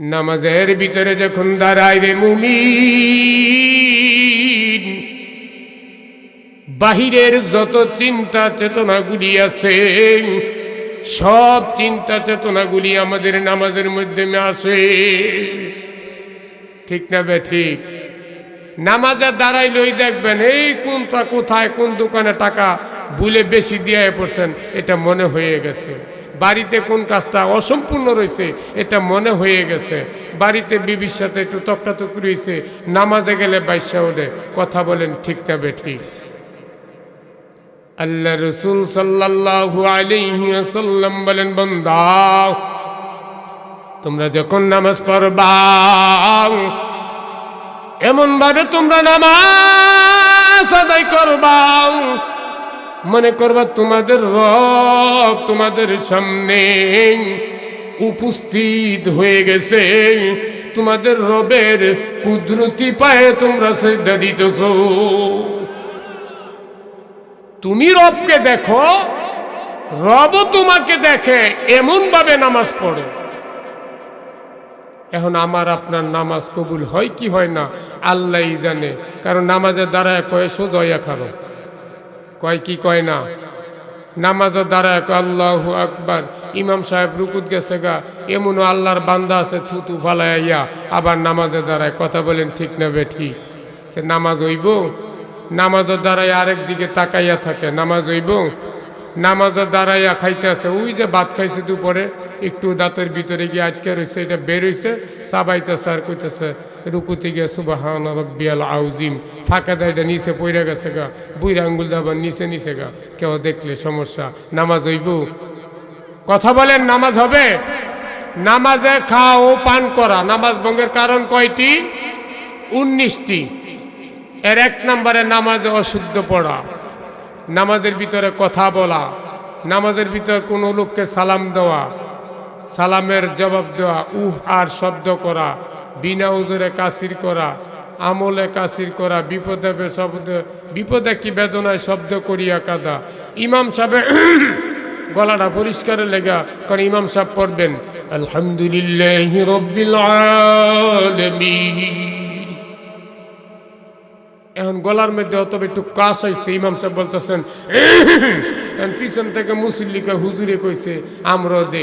নামাজের ভিতরে যখন দাঁড়ায় রে মুমিন, বাহিরের যত চিন্তা চেতনাগুলি আছে সব চিন্তা চেতনাগুলি আমাদের নামাজের মাধ্যমে আসে। ঠিক না বে ঠিক? নামাজে দাঁড়াইলেই দেখবেন এই কোনটা কোথায় কোন দোকানে টাকা ভুলে বেশি দিয়ে পড়ছেন এটা মনে হয়ে গেছে। বাড়িতে কোন কাজটা অসম্পূর্ণ রয়েছে এটা মনে হয়ে গেছে। বাড়িতে বিবির সাথে একটু তকরাতকরি হয়েছে, নামাজে গেলে বাইশা ওঠে। কথা বলেন ঠিক না বে ঠিক? আল্লাহ রসুল সাল্লাল্লাহু আলাইহি ওয়াসাল্লাম বলেন, বান্দা তোমরা যখন নামাজ পড়বা এমন ভাবে তোমরা নামাজ আদায় করবা, মনে করবা তোমাদের রব তোমাদের সামনে উপস্থিত হয়ে গেছে। তোমাদের রবের কুদরতি পায়ে তোমরা সিজদা দিতেছো। তুমি রবকে দেখো, রবও তোমাকে দেখে, এমন ভাবে নামাজ পড়ো। এখন আমার আপনার নামাজ কবুল হয় কি হয় না আল্লাহই জানে। কারণ নামাজের দ্বারায় কয় সোজয়া খারো, কয় কি কয় না, নামাজের দ্বারায় কয় আল্লাহু আকবার। ইমাম সাহেব রুকুত গেছে গা, এমনও আল্লাহর বান্দা আছে থুতু ফালাইয়া আবার নামাজের দ্বারায়। কথা বলেন ঠিক না বে ঠিক? সে নামাজ হইব? নামাজের দ্বারাই আরেক দিকে তাকাইয়া থাকে, নামাজ হইব? নামাজের দাঁড়াইয়া খাইতে আছে, ওই যে ভাত খাইছে দুপুরে একটু দাঁতের ভিতরে গিয়ে আটকে রয়েছে, এটা বের হয়েছে, সাবাইতেছে আর কইতেছে রুকুতে গিয়ে সুবহান রাব্বিয়াল আযীম। ফাঁকা দাইটা নিচে পড়ে গেছে গা, বুইরা আঙ্গুল দাবার নিচে নিচে গা, কেউ দেখলে সমস্যা। নামাজ হইব? কথা বলেন নামাজ হবে? নামাজে খাওয়া ও পান করা নামাজ ভঙ্গের কারণ কয়টি? 19টি। এর 1 নম্বরে নামাজে অশুদ্ধ পড়া, নামাজের ভিতরে কথা বলা, নামাজের ভিতরে কোনো লোককে সালাম দেওয়া, সালামের জবাব দেওয়া, আর শব্দ করা, বিনা উজরে কাসির করা, আমলে কাসির করা, বিপদে কি বেদনায় শব্দ করিয়া কাঁদা। ইমাম সাহেব গলাটা পরিষ্কারের লেগা, কারণ ইমাম সাহেব পড়বেন আলহামদুলিল্লাহি রাব্বিল আলামিন। এখন গলার মধ্যে অত একটু কাশ হয়েছে, ইমাম সাহেব বলতেছেন, পিছন থেকে মুসল্লিকে হুজুরে কইছে আমরাও দে।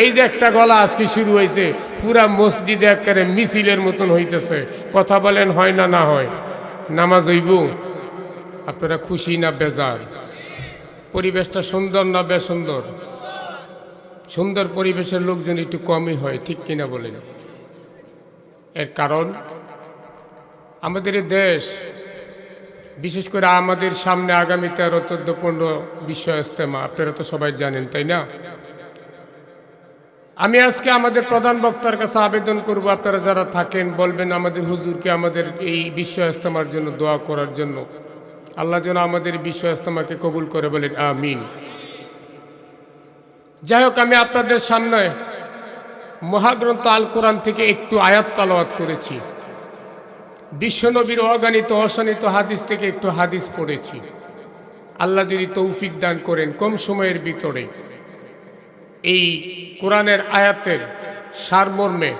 এই যে একটা গলা আজকে শুরু হয়েছে, পুরা মসজিদে একেবারে মিছিলের মতন হইতেছে। কথা বলেন হয় না না হয়? নামাজ হইব? আপনারা খুশি না বেজার? পরিবেশটা সুন্দর না বেসুন্দর? সুন্দর পরিবেশের লোকজন একটু কমই হয়, ঠিক কিনা বলেন? এর কারণ আমাদের দেশ, বিশেষ করে আমাদের সামনে আগামীতে আরো 14-15 বিশ্ব ইজতেমা, আপনারা তো সবাই জানেন তাই না? আমি আজকে আমাদের প্রধান বক্তার কাছে আবেদন করব, আপনারা যারা থাকেন বলবেন আমাদের হুজুরকে আমাদের এই বিশ্ব ইজতেমার জন্য দোয়া করার জন্য। আল্লাহ যেন আমাদের বিশ্ব ইজতেমাকে কবুল করে, বলেন আমিন। যাই হোক, আমি আপনাদের সামনে মহাগ্রন্থ আল কোরআন থেকে একটু আয়াত তালাওয়াত করেছি। বিশ্বনবীর অগণিত অসংখ্য হাদিস থেকে একটু হাদিস পড়েছি। আল্লাহ যদি তৌফিক দান করেন কম সময়ের ভিতরে এই কোরআনের আয়াতের সারমর্মে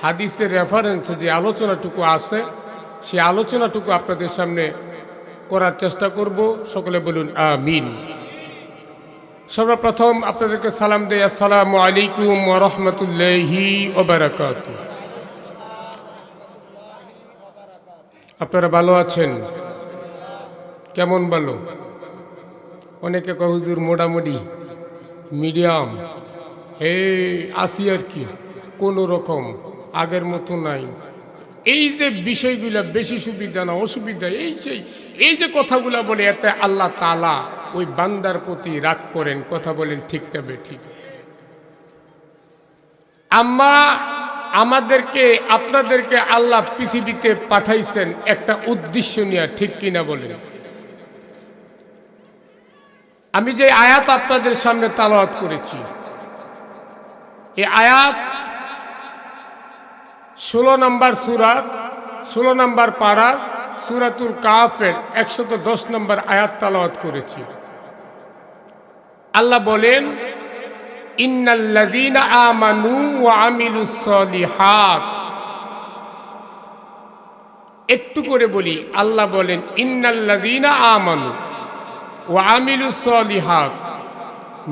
হাদিসের রেফারেন্সে যে আলোচনাটুকু আছে সেই আলোচনাটুকু আপনাদের সামনে করার চেষ্টা করব। সকলে বলুন আমিন। সর্বপ্রথম আপনাদেরকে সালাম দেই, আসসালামু আলাইকুম ওয়া রাহমাতুল্লাহি ওয়া বারাকাতুহু। আপনারা ভালো আছেন? কেমন ভালো? অনেকে কয় হুজুর মোটামুটি, মিডিয়াম, আসি আর কি, কোনো রকম, আগের মতো নাই। এই যে বিষয়গুলো বেশি সুবিধা না অসুবিধা, এই যে কথাগুলো বলে, এতে আল্লাহ তাআলা ওই বান্দার প্রতি রাগ করেন। কথা বলেন ঠিক না বেঠিক? আমাদেরকে আপনাদেরকে আল্লাহ পৃথিবীতে পাঠাইছেন একটা উদ্দেশ্য নিয়ে, ঠিক কিনা বলেন? আমি যে আয়াত আপনাদের সামনে তালাওয়াত করেছি, এই আয়াত 16 নম্বর সূরা, 16 নম্বর পারা, সূরাতুল কাফের 110 নম্বর আয়াত তালাওয়াত করেছি। আল্লাহ বলেন, ইন্নাল্লাযীনা আমানু ওয়া আমিলুস সলিহাত। একটু করে বলি, আল্লাহ বলেন ইন্নাল্লাযীনা আমানু ওয়া আমিলুস সলিহাত,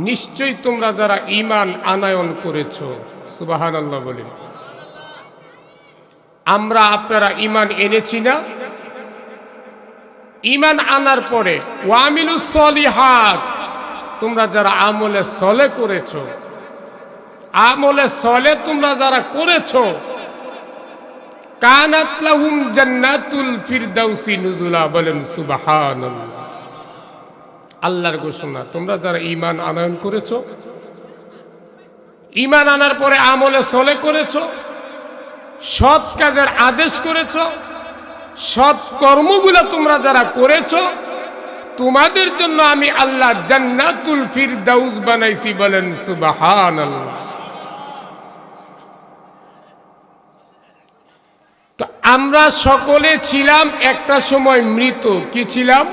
নিশ্চয়ই তোমরা যারা ঈমান আনয়ন করেছো। সুবহানাল্লাহ বলেন। আমরা আপনারা ঈমান এনেছি না? ঈমান আনার পরে ওয়া আমিলুস সলিহাত, তোমরা যারা আমলে সলে করেছো, আমলে সলে তোমরা যারা করেছো, কানাত লাহুম জান্নাতুল ফিরদাউসি নুজুলা। বলেন সুবহানাল্লাহ। আল্লাহর ঘোষণা, তোমরা যারা ঈমান আনয়ন করেছো, ঈমান আনার পরে আমলে সলে করেছো, সৎ কাজের আদেশ করেছো, সৎ কর্মগুলো তোমরা যারা করেছো, তোমাদের জন্য আমি আল্লাহ জান্নাতুল ফিরদাউস বানাইছি। বলেন সুবহানাল্লাহ। তো আমরা সকলে ছিলাম একটা সময় মৃত। কি ছিলাম?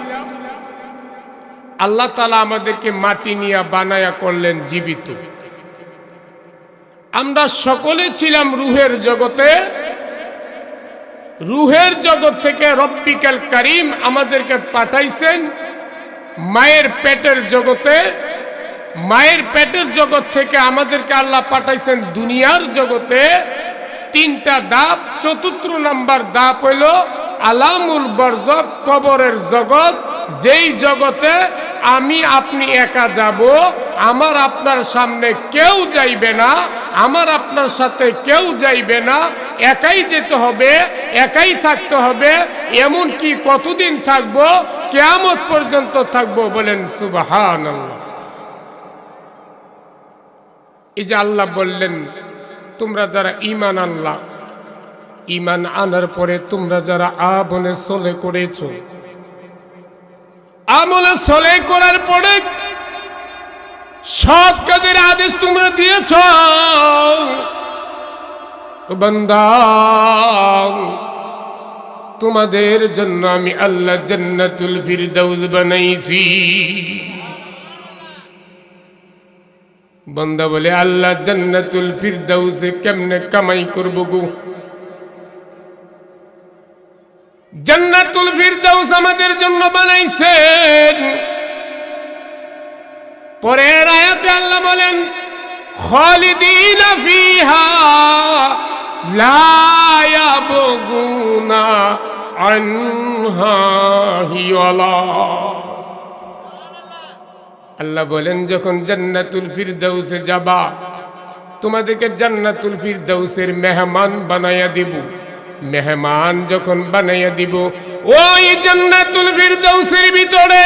আল্লাহ তাআলা আমাদেরকে মাটি নিয়ে বানায়া করলেন জীবিত। আমরা সকলে ছিলাম রূহের জগতে। রূহের জগৎ থেকে রব্বিকাল কারীম আমাদেরকে পাঠাইছেন মায়ের পেটের জগতে। মায়ের পেটের জগৎ থেকে আমাদেরকে আল্লাহ পাঠাইছেন দুনিয়ার জগতে। তিনটা ধাপ। চতুর্থ নাম্বার ধাপ হইল আলামুল বরজখ, কবরের জগৎ, যেই জগতে আমি আপনি একা যাব, আমার আপনার সামনে কেউ যাইবে না, আমার আপনার সাথে কেউ যাইবে না, একাই যেতে হবে, একাই থাকতে হবে। এমন কি কতদিন থাকবো? কিয়ামত পর্যন্ত থাকবো। বলেন সুবহানাল্লাহ। এই যে আল্লাহ বললেন তোমরা যারা ঈমান আনলা, ঈমান আনার পরে তোমরা যারা আমলে সলে করেছো, আমলে সলে করার পরে সৎ কাজের আদেশ তোমরা দিয়েছ, বান্দা তোমাদের জন্য আমি আল্লাহ জান্নাতুল ফিরদাউস বানাইছি। বান্দা বলে আল্লাহ জান্নাতুল ফিরদাউসে কেমনে কামাই করব গো? জান্নাতুল ফিরদাউস আমাদের জন্য বানাইছেন। পরের আয়াতে আল্লাহ বলেন খালিদিনা ফিহা লা ইয়াবগুনা আনহা হিওয়ালা। আল্লাহ বলেন যখন জান্নাতুল ফিরদাউসে যাবা, তোমাদেরকে জান্নাতুল ফিরদাউসের মেহমান বানাইয়া দিব। মেহমান যখন বানাইয়া দিব, ওই জান্নাতুল ফিরদাউসের ভিতরে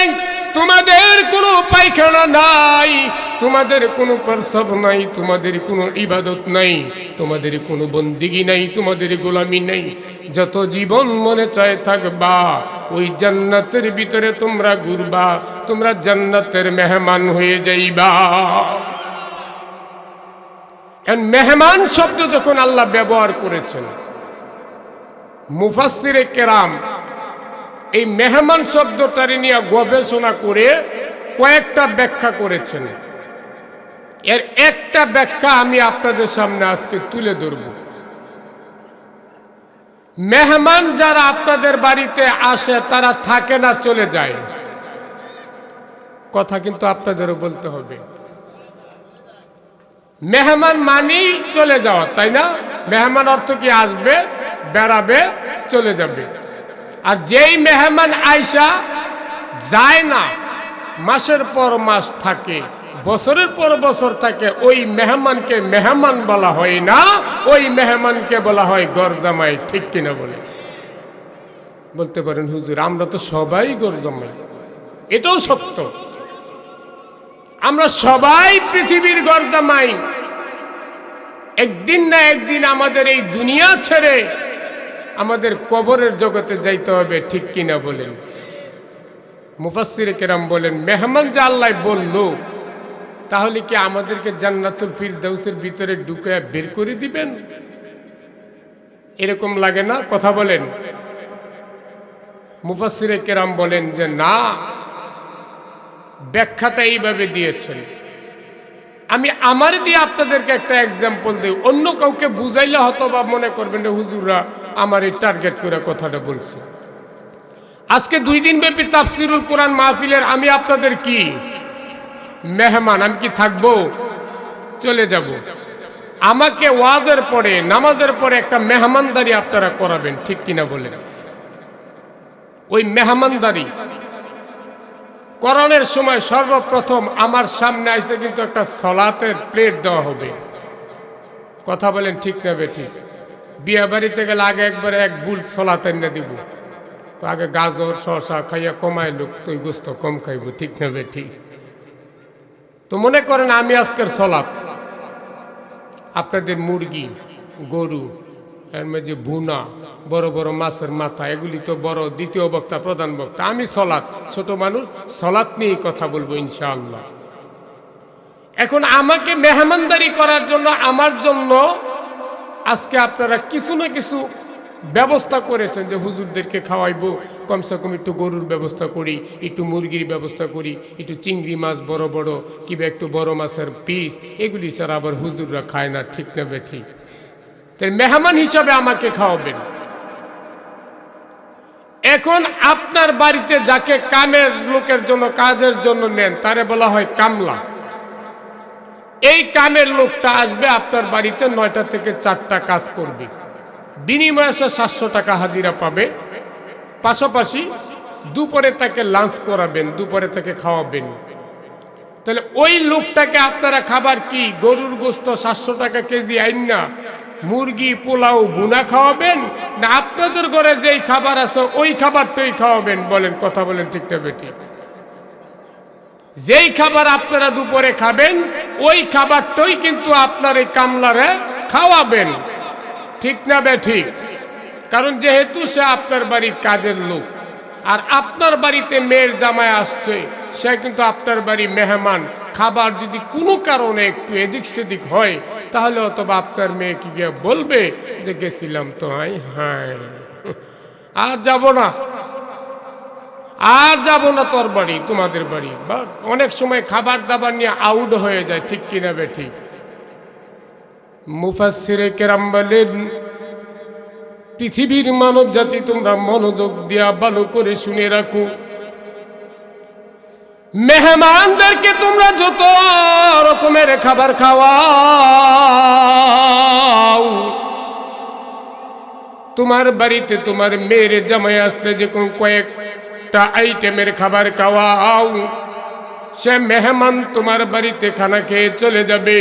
তোমাদের কোনো পায়খানা নাই, তোমাদের কোনো প্রস্রাব নাই, তোমাদের কোনো ইবাদত নাই, তোমাদের কোনো বন্দিগি নাই, তোমাদের গোলামি নাই। যত জীবন মনে চায় থাকবা, ওই জান্নাতের ভিতরে তোমরা ঘুরবা, তোমরা জান্নাতের মেহমান হয়ে যাইবা। মেহমান শব্দ যখন আল্লাহ ব্যবহার করেছেন, মুফাসসিরে কেরাম এই মেহমান শব্দটার নিয়ে গবেষণা করে কয়েকটা ব্যাখ্যা করেছেন। এর একটা ব্যাখ্যা আমি আপনাদের সামনে আজকে তুলে ধরব। মেহমান যারা আপনাদের বাড়িতে আসে তারা থাকে না, চলে যায়। কথা কিন্তু আপনাদেরও বলতে হবে। মেহমান মানেই চলে যাওয়া, তাই না? মেহমান অর্থ কি? আসবে, বেড়াবে, চলে যাবে। আর যেই মেহমান আইসা যায় না, মাসের পর মাস থাকে, বছরের পর বছর থাকে, ওই মেহমানকে মেহমান বলা হয় না, ওই মেহমানকে বলা হয় ঘর জামাই। ঠিক কিনা বলে? বলতে পারেন হুজুর আমরা তো সবাই ঘর জামাই। এটাও সত্য, আমরা সবাই পৃথিবীর ঘর জামাই। একদিন না একদিন আমাদের এই দুনিয়া ছেড়ে আমাদের কবরের জগতে যাইতে হবে। ঠিক কিনা বলেন? মুফাসসিরে কেরাম বলেন মেহমান যে আল্লাহ বলল, তাহলে কি আমাদেরকে জান্নাতুল ফিরদাউসের ভিতরে ঢুকে বের করে দিবেন? এরকম লাগে না? কথা বলেন। মুফাসসিরে কেরাম বলেন যে না, ব্যাখ্যাটা এইভাবে দিয়েছেন। আমি আমার দিয়ে আপনাদেরকে একটা এক্সাম্পল দিই, অন্য কাউকে বুঝাইলে হয়তো বা মনে করবেন যে হুজুররা আমার এই টার্গেট করে কথাটা বলছে। আজকে 2 দিন ব্যাপী তাফসিরুল কোরআন মাহফিলের আমি আপনাদের কি মেহমান? আমি কি থাকবো? চলে যাব? আমাকে ওয়াজের পরে নামাজের পরে একটা মেহমানদারি আপনারা করাবেন, ঠিক কিনা বলেন? ওই মেহমানদারি করণের সময় সর্বপ্রথম আমার সামনে আইসে কিন্তু একটা সলাতের প্লেট দেওয়া হবে। কথা বলেন ঠিক না বেঠিক? বিয়ে বাড়িতে গেলে আগে একবারে এক বুল সলাতে এনে দিব, আগে গাজর শসা খাইয়া কমাই লোক তুই গোস্ত কম খাইব, ঠিক না বেঠিক? তো মনে করেন আমি আজকের সলাত, আপনাদের মুরগি গরু এর মধ্যে ভুনা বড় বড় মাছের মাথা, এগুলি তো বড় দ্বিতীয় বক্তা প্রধান বক্তা, আমি সলাত ছোট মানুষ, সলাত নিয়েই কথা বলবো ইনশাআল্লাহ। এখন আমাকে মেহমানদারি করার জন্য আমার জন্য আজকে আপনারা কিছু না কিছু ব্যবস্থা করেছেন যে হুজুরদেরকে খাওয়াইবো, কমসে কম একটু গরুর ব্যবস্থা করি, একটু মুরগির ব্যবস্থা করি, একটু চিংড়ি মাছ বড় বড় কিংবা একটু বড় মাছের পিস, এগুলি ছাড়া আবার হুজুররা খায় না, ঠিক না বেঠিক? তাই মেহমান হিসাবে আমাকে খাওয়াবেন। এখন আপনার বাড়িতে যাকে কামের লোকের জন্য কাজের জন্য নেন তারে বলা হয় কামলা। এই কামের লোকটা আসবে আপনার বাড়িতে 9টা থেকে 4টা কাজ করবে, বিনিময়ে সে 700 টাকা হাজিরা পাবে। পাশাপাশি দুপুরে তাকে লাঞ্চ করাবেন, দুপুরে তাকে খাওয়াবেন। তাহলে ওই লোকটাকে আপনারা খাবার কি গরুর গোস্ত 700 টাকা কেজি আইন না মুরগি পোলাও ভুনা খাওয়াবেন, না আপনাদের ঘরে যেই খাবার আছে ওই খাবারটাই খাওয়াবেন? বলেন, কথা বলেন ঠিক না বেঠিক? যেই খাবার আপনারা দুপুরে খাবেন ওই খাবারটাই কিন্তু আপনার এই কামলারে খাওয়াবেন, ঠিক না বেঠিক? কারণ যেহেতু সে আপনার বাড়ির কাজের লোক, আর আপনার বাড়িতে মেয়ের জামাই আসছে, সে কিন্তু আপনার বাড়ি মেহমান। খাবার যদি কোনো কারণে একটু এদিক সেদিক হয় তাহলে অথবা আপনার মেয়ে কি গিয়ে বলবে যে গেছিলাম তো হ্যাঁ আর যাব না, আর যাব না তোর বাড়ি, তোমাদের বাড়ি। বা অনেক সময় খাবার দাবার নিয়ে আউট হয়ে যায়, ঠিক কিনা বেঠিক? মুফাসসিরে কেরাম বলেন, পৃথিবীর মানব জাতি তোমরা মনোযোগ দিয়া ভালো করে শুনে রাখো, মেহমানদেরকে তোমরা যত রকমের খাবার খাওয়াও, তোমার বাড়িতে তোমার মেয়ের জামাই আসলে যে কোন কয়েকটা আইটেমের খাবার খাওয়াও, সে মেহমান তোমার বাড়িতে খানা খেয়ে চলে যাবে।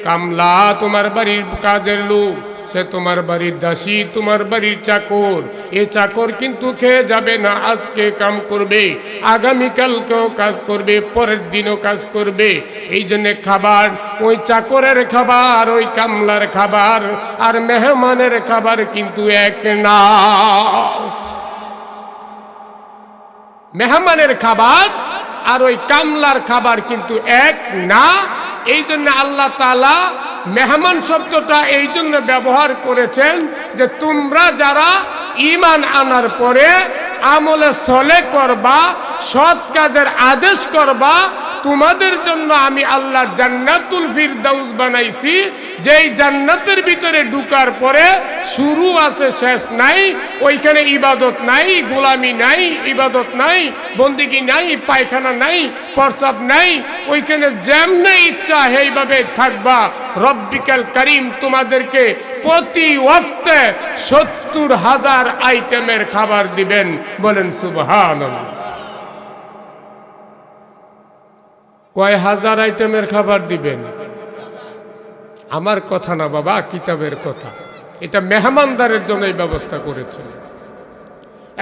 কামলা তোমার বাড়ির কাজের লোক, সে তোমার বাড়ির দাসী, তোমার বাড়ির চাকর। এ চাকর কিন্তু খেয়ে যাবে না, আজকে কাম করবে, আগামীকালকেও কাজ করবে, পরের দিনও কাজ করবে। এই জন্য খাবার ওই চাকরের খাবার, ওই কামলার খাবার আর মেহমানের খাবার কিন্তু এক না। মেহমানের খাবার আর ওই কামলার খাবার কিন্তু এক না। এই জন্য আল্লাহ তাআলা মেহমান শব্দটা এই জন্য ব্যবহার করেছেন যে তোমরা যারা ঈমান আনার পরে আমলে সলে করবা, সৎ কাজের আদেশ করবা, তোমাদের জন্য আমি আল্লাহ জান্নাতুল ফিরদাউস বানাইছি, যেই জান্নাতের ভিতরে ঢুকার পরে শুরু আছে শেষ নাই। ওইখানে ইবাদত নাই, গোলামি নাই, ইবাদত নাই, বন্দিগি নাই, পায়খানা নাই, প্রস্রাব নাই। ওইখানে যেমনে ইচ্ছা সেইভাবে থাকবা। রব্বিকাল কারীম তোমাদেরকে প্রতি ওয়াক্তে 70,000 আইটেমের খাবার দিবেন। বলেন সুবহানাল্লাহ। কয় হাজার আইটেমের খাবার দিবেন? আমার কথা না বাবা, কিতাবের কথা। এটা মেহমানদারের জন্য এই ব্যবস্থা করেছেন।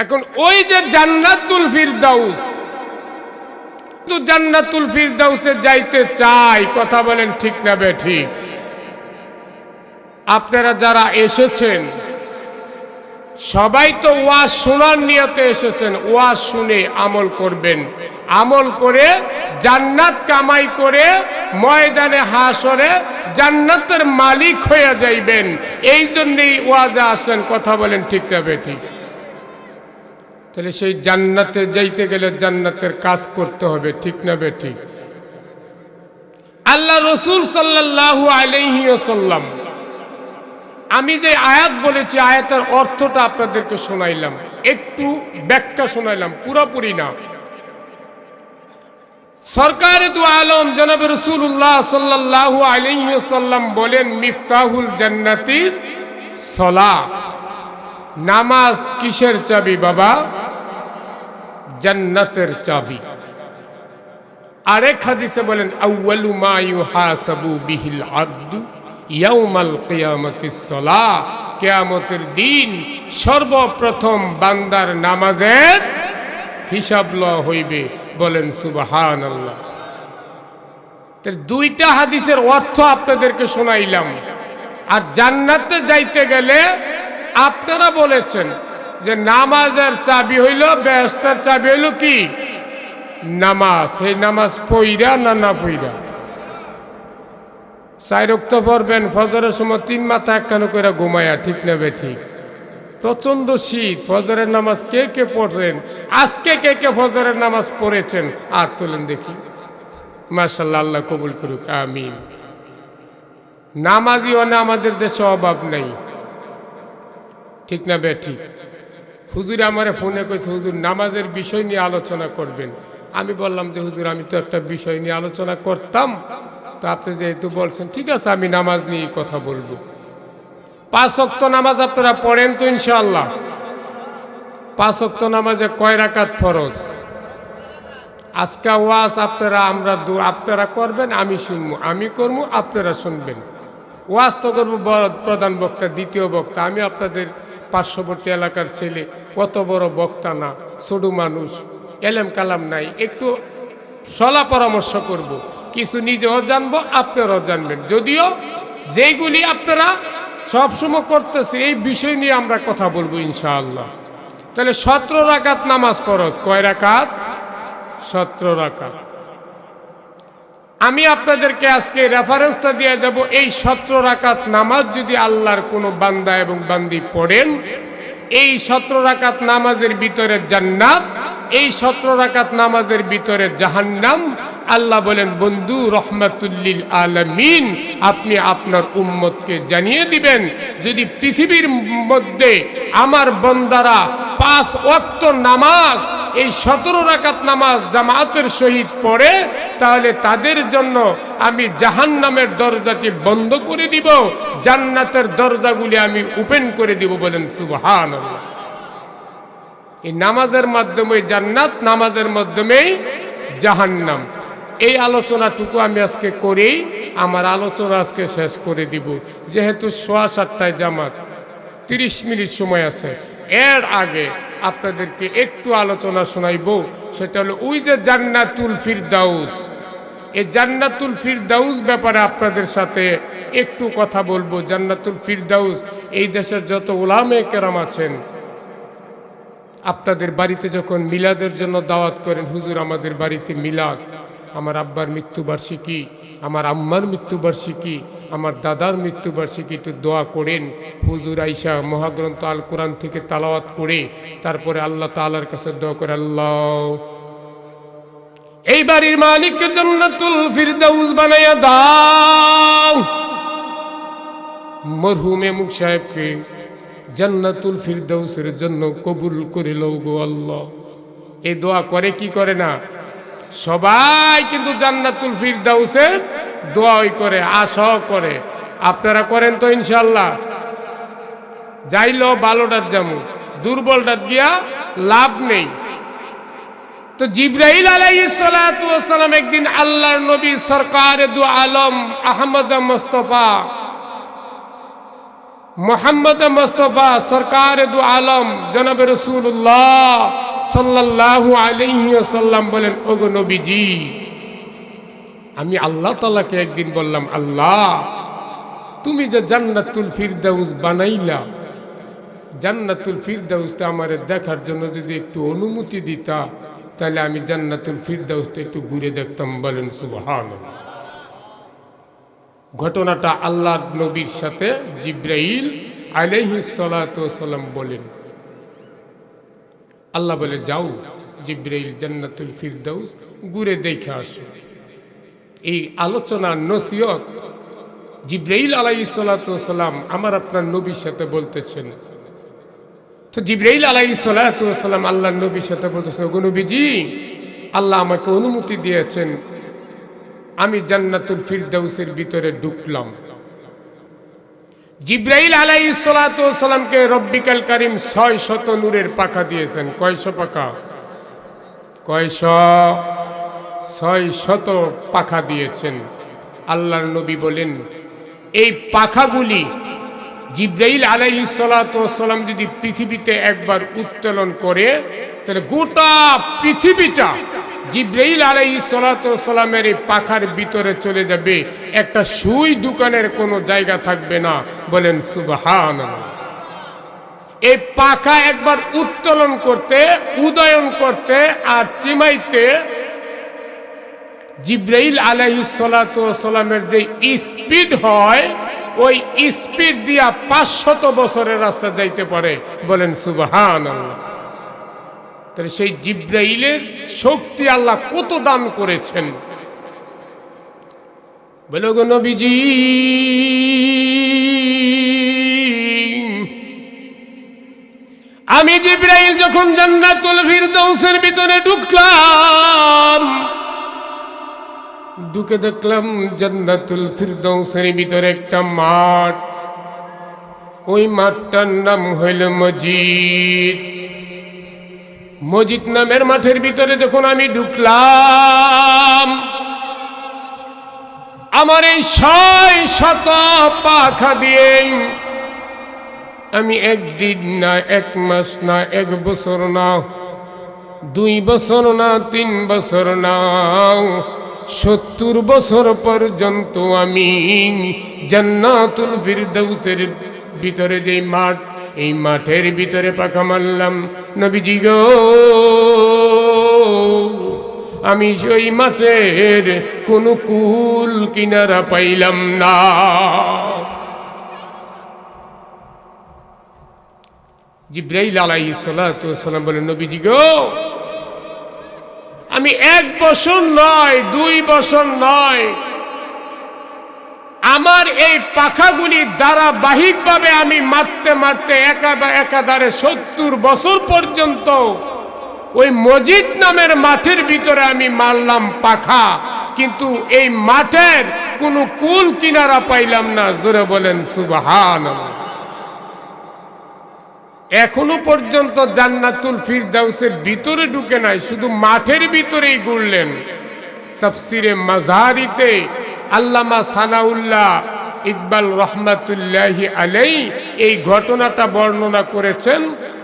এখন ওই যে জান্নাতুল ফিরদাউস, তো জান্নাতুল ফিরদাউসে যাইতে চাই, কথা বলেন ঠিক না বেঠিক? আপনারা যারা এসেছেন সবাই তো ওয়াজ শোনার নিয়তে এসেছেন, ওয়াজ শুনে আমল করবেন, আমল করে জান্নাত কামাই করে ময়দানে হাসরে জান্নাতের মালিক হয়ে যাইবেন। এই জন্যই ওয়াজে আসেন, কথা বলেন ঠিক না বেঠিক? তাহলে সেই জান্নাতে যাইতে গেলে জান্নাতের কাজ করতে হবে, ঠিক না বেঠিক? আল্লাহ রসুল সাল্লাল্লাহু আলাইহি ওয়াসাল্লাম, আমি যে আয়াত বলেছি আয়াতের অর্থটা আপনাদেরকে শোনাইলাম, একটু ব্যাখ্যা শোনাইলাম, পুরোপুরি না। সরকারে দু আলম জনাব রাসূলুল্লাহ সাল্লাল্লাহু আলাইহি ওয়াসাল্লাম বলেন, মিফতাহুল জান্নাতিস সালাহ। নামাজ কিসের চাবি বাবা? জান্নাতের চাবি। আরেক হাদিসে বলেন, আউয়ালু মা ইউহাসাবু বিহিল আবদু ইয়াউমাল কিয়ামাতিস সালাহ। কিয়ামতের দিন সর্বপ্রথম বান্দার নামাজের হিসাব লওয়া হইবে। বলেন সুবহানাল্লাহ। তার দুইটা হাদিসের অর্থ আপনাদেরকে শোনাইলাম। আর জান্নাতে যাইতে গেলে আপনারা বলেছেন যে নামাজের চাবি হইল, বেহেশতের চাবি হইল কি? নামাজ। এই নামাজ পইরা না পইরা? 4 ওয়াক্ত পড়বেন, ফজরের সময় 3 মাথা একখানো করে ঘুমায়া, ঠিক না বে ঠিক? প্রচন্ড শীত, ফজরের নামাজ কে কে পড়েন? আজকে কে কে ফজরের নামাজ পড়েছেন? আর তোলেন দেখি। মাশাআল্লাহ, আল্লাহ কবুল করুক, আমিন। নামাজিও না আমাদের দেশে অভাব নাই, ঠিক না বে ঠিক? হুজুর আমারে ফোনে কইছে, হুজুর নামাজের বিষয় নিয়ে আলোচনা করবেন। আমি বললাম যে হুজুর আমি তো একটা বিষয় নিয়ে আলোচনা করতাম, তো আপনি যেহেতু বলছেন ঠিক আছে আমি নামাজ নিয়ে কথা বলবো। 5 ওয়াক্ত নামাজ আপনারা পড়েন তো ইনশাআল্লাহ? 5 ওয়াক্ত নামাজে কয় রাকাত ফরজ? আজকে ওয়াজ আপনারা করবেন, আমি শুনবো, আমি করবো, আপনারা শুনবেন। ওয়াজ তো করবো প্রধান বক্তা, দ্বিতীয় বক্তা। আমি আপনাদের পার্শ্ববর্তী এলাকার ছেলে, অত বড় বক্তা না, ছোট মানুষ, এলেম কালাম নাই, একটু সলা পরামর্শ করব, কিছু নিজেও জানবো, আপনারাও জানবেন। যদিও যেইগুলি আপনারা সবসময় করতেছি, এই বিষয় নিয়ে আমরা কথা বলবো ইনশাআল্লাহ। তাহলে 17 রাকাত নামাজ ফরজ। কয় রাকাত? 17 রাকাত। আমি আপনাদেরকে আজকে রেফারেন্সটা দিয়ে যাব। এই 17 রাকাত নামাজ যদি আল্লাহর কোনো বান্দা এবং বান্দি পড়েন, এই 17 রাকাত নামাজের ভিতরে জান্নাত, এই 17 রাকাত নামাজের ভিতরে জাহান্নাম। আল্লাহ বলেন, বন্ধু রহমাতুল্লিল আলামিন, আপনি আপনার উম্মতকে জানিয়ে দিবেন, যদি পৃথিবীর মধ্যে আমার বান্দারা 5 ওয়াক্ত নামাজ, এই 17 রাকাত নামাজ জামাতের সহিত পড়ে, তাহলে তাদের জন্য আমি জাহান্নামের দরজাটি বন্ধ করে দিব, জান্নাতের দরজাগুলি আমি ওপেন করে দিব। বলেন সুবহানাল্লাহ। এই নামাজের মাধ্যমে জান্নাত, নামাজের মাধ্যমেই জাহান্নাম। এই আলোচনাটুকু আমি আজকে করেই আমার আলোচনা আজকে শেষ করে দিব। যেহেতু 7:15 জামাত, 30 মিনিট সময় আছে। এর আগে আপনাদেরকে একটু আলোচনা শোনাইব, সেটা হলো ওই যে জান্নাতুল ফিরদাউস। এই জান্নাতুল ফিরদাউস ব্যাপারে আপনাদের সাথে একটু কথা বলবো। জান্নাতুল ফিরদাউস, এই দেশের যত উলামায়ে কেরাম আছেন, আপনাদের বাড়িতে যখন মিলাদের জন্য দাওয়াত করেন, হুজুর আমাদের বাড়িতে মিলাদ, আমার আব্বার মৃত্যুবার্ষিকী, আমার আম্মার মৃত্যুবার্ষিকী, আমার দাদার মৃত্যুবার্ষিকী, একটু দোয়া করেন। হুজুর আইসা মহাগ্রন্থ আল কোরআন থেকে তালাওয়াত করে তারপরে আল্লাহ তাআলার কাছে দোয়া করে, আল্লাহ এই বাড়ির মালিককে জান্নাতুল ফিরদাউস বানাইয়া দাও, মরহুমে মুখ সাহেবকে জান্নাতুল ফিরদাউসের জন্য কবুল করে লও গো আল্লাহ। এই দোয়া করে কি করে না? সবাই কিন্তু জান্নাতুল ফিরদাউসের দোয়াই করে, আশাও করে। আপনারা করেন তো ইনশাআল্লাহ? যাইলো ভালোটার জামু, দুর্বলটার গিয়া লাভ নেই। তো জিবরাইল আলাইহিস সালাতু ওয়াস সালাম একদিন আল্লাহর নবী সরকারে দু আলম আহমদ মুস্তাফা, মোহাম্মদ মুস্তাফা সরকারে দু আলম জনাব রাসূলুল্লাহ সাল্লাল্লাহু আলাইহি ওয়াসাল্লাম বলেন, ওগো নবীজি, আমি আল্লাহ তাআলাকে একদিন বললাম, আল্লাহ তুমি যে জান্নাতুল ফিরদাউস বানাইলা, জান্নাতুল ফিরদাউসটা আমারে দেখার জন্য যদি একটু অনুমতি দিতা, তাহলে আমি জান্নাতুল ফিরদাউসটা একটু ঘুরে দেখতাম। বলেন সুবহানাল্লাহ। ঘটনাটা আল্লাহর নবীর সাথে জিবরাইল আলাইহিস সালাতু ওয়াস সালাম বলেন। আল্লাহ বলে, যাও জিবরাইল জান্নাতুল ফিরদাউস ঘুরে দেখে আসো। এই আলোচনার নসিহত জিবরাইল আলাইহিস সালাতু ওয়াস সালাম আমার আপনার নবীর সাথে বলতেছেন। তো জিবরাইল আলাইহিস সালাতু ওয়াস সালাম আল্লাহর নবীর সাথে বলতেছেন, ওগো নবীজি, আল্লাহ আমাকে অনুমতি দিয়েছেন, আমি জান্নাতুল ফিরদাউসের ভিতরে ঢুকলাম। জিবরাইল আলাইহিস সালাতু ওয়াস সালামকে রব্বিকাল কারীম 600 নূরের পাখা দিয়েছেন। কয়শো পাখা? কয়শো? 600 পাখা দিয়েছেন। আল্লাহর নবী বলেন, এই পাখাগুলি জিবরাইল আলাইহিস সালাতু ওয়াস সালাম যদি পৃথিবীতে একবার উত্তোলন করে, তাহলে গোটা পৃথিবীটা জিবরাইল আলাইহিস সালাতু ওয়াস সালামের এই পাখার ভিতরে চলে যাবে, একটা সুই দোকানের কোনো জায়গা থাকবে না। বলেন সুবহানাল্লাহ। এই পাখা একবার উত্তোলন করতে, উদয়ন করতে আর চিমাইতে জিবরাইল আলাইহিস সালাতু ওয়াস সালামের যে স্পিড হয়, ওই স্পিড দিয়া 500 বছরের রাস্তা যাইতে পারে। বলেন সুবহানাল্লাহ। তাহলে সেই জিবরাইলের শক্তি আল্লাহ কত দান করেছেন। বলো গো নবীজি, আমি জিবরাইল যখন জান্নাতুল ফিরদাউসের ভিতরে ঢুকলাম, ঢুকে দেখলাম জান্নাতুল ফিরদাউসের ভিতরে একটা মাঠ। ওই মাঠটার নাম হইল মসজিদ। মসজিদ নামের মাঠের ভিতরে যখন আমি ঢুকলাম, আমার এই 600 পাখা দিয়ে আমি একদিন না, 1 মাস না, 1 বছর না, 2 বছর না, 3 বছর না, 70 বছর পর্যন্ত আমি জান্নাতুল ফিরদাউসের ভিতরে যে মাঠ, এই মাঠের ভিতরে পাখা মারলাম। নবীজি গো, আমি সেই মাঠের কোনো কুল কিনারা পাইলাম না। জিবরাইল আলাইহিস সালাতু ওয়াস সালাম বলেন, নবীজি গো, আমি 1 বছর নয়, 2 বছর নয়, আমার এই পাখাগুলি ধারাবাহিকভাবে আমি মারতে মারতে একাধারে 70 বছর পর্যন্ত ওই মসজিদ নামের মাঠের ভিতরে আমি মারলাম পাখা, কিন্তু এই মাঠের কোনো কুল কিনারা পাইলাম না। জোরে বলেন সুবহানাল্লাহ। এখনো পর্যন্ত জান্নাতুল ফিরদাউসের ভিতরে ঢুকে নাই, শুধু মাঠের ভিতরেই ঘুরলেন। তাফসিরে মাযহারিতে আল্লামা সানাউল্লাহ ইকবাল রহমাতুল্লাহি আলাইহি এই ঘটনাটা বর্ণনা করেছেন।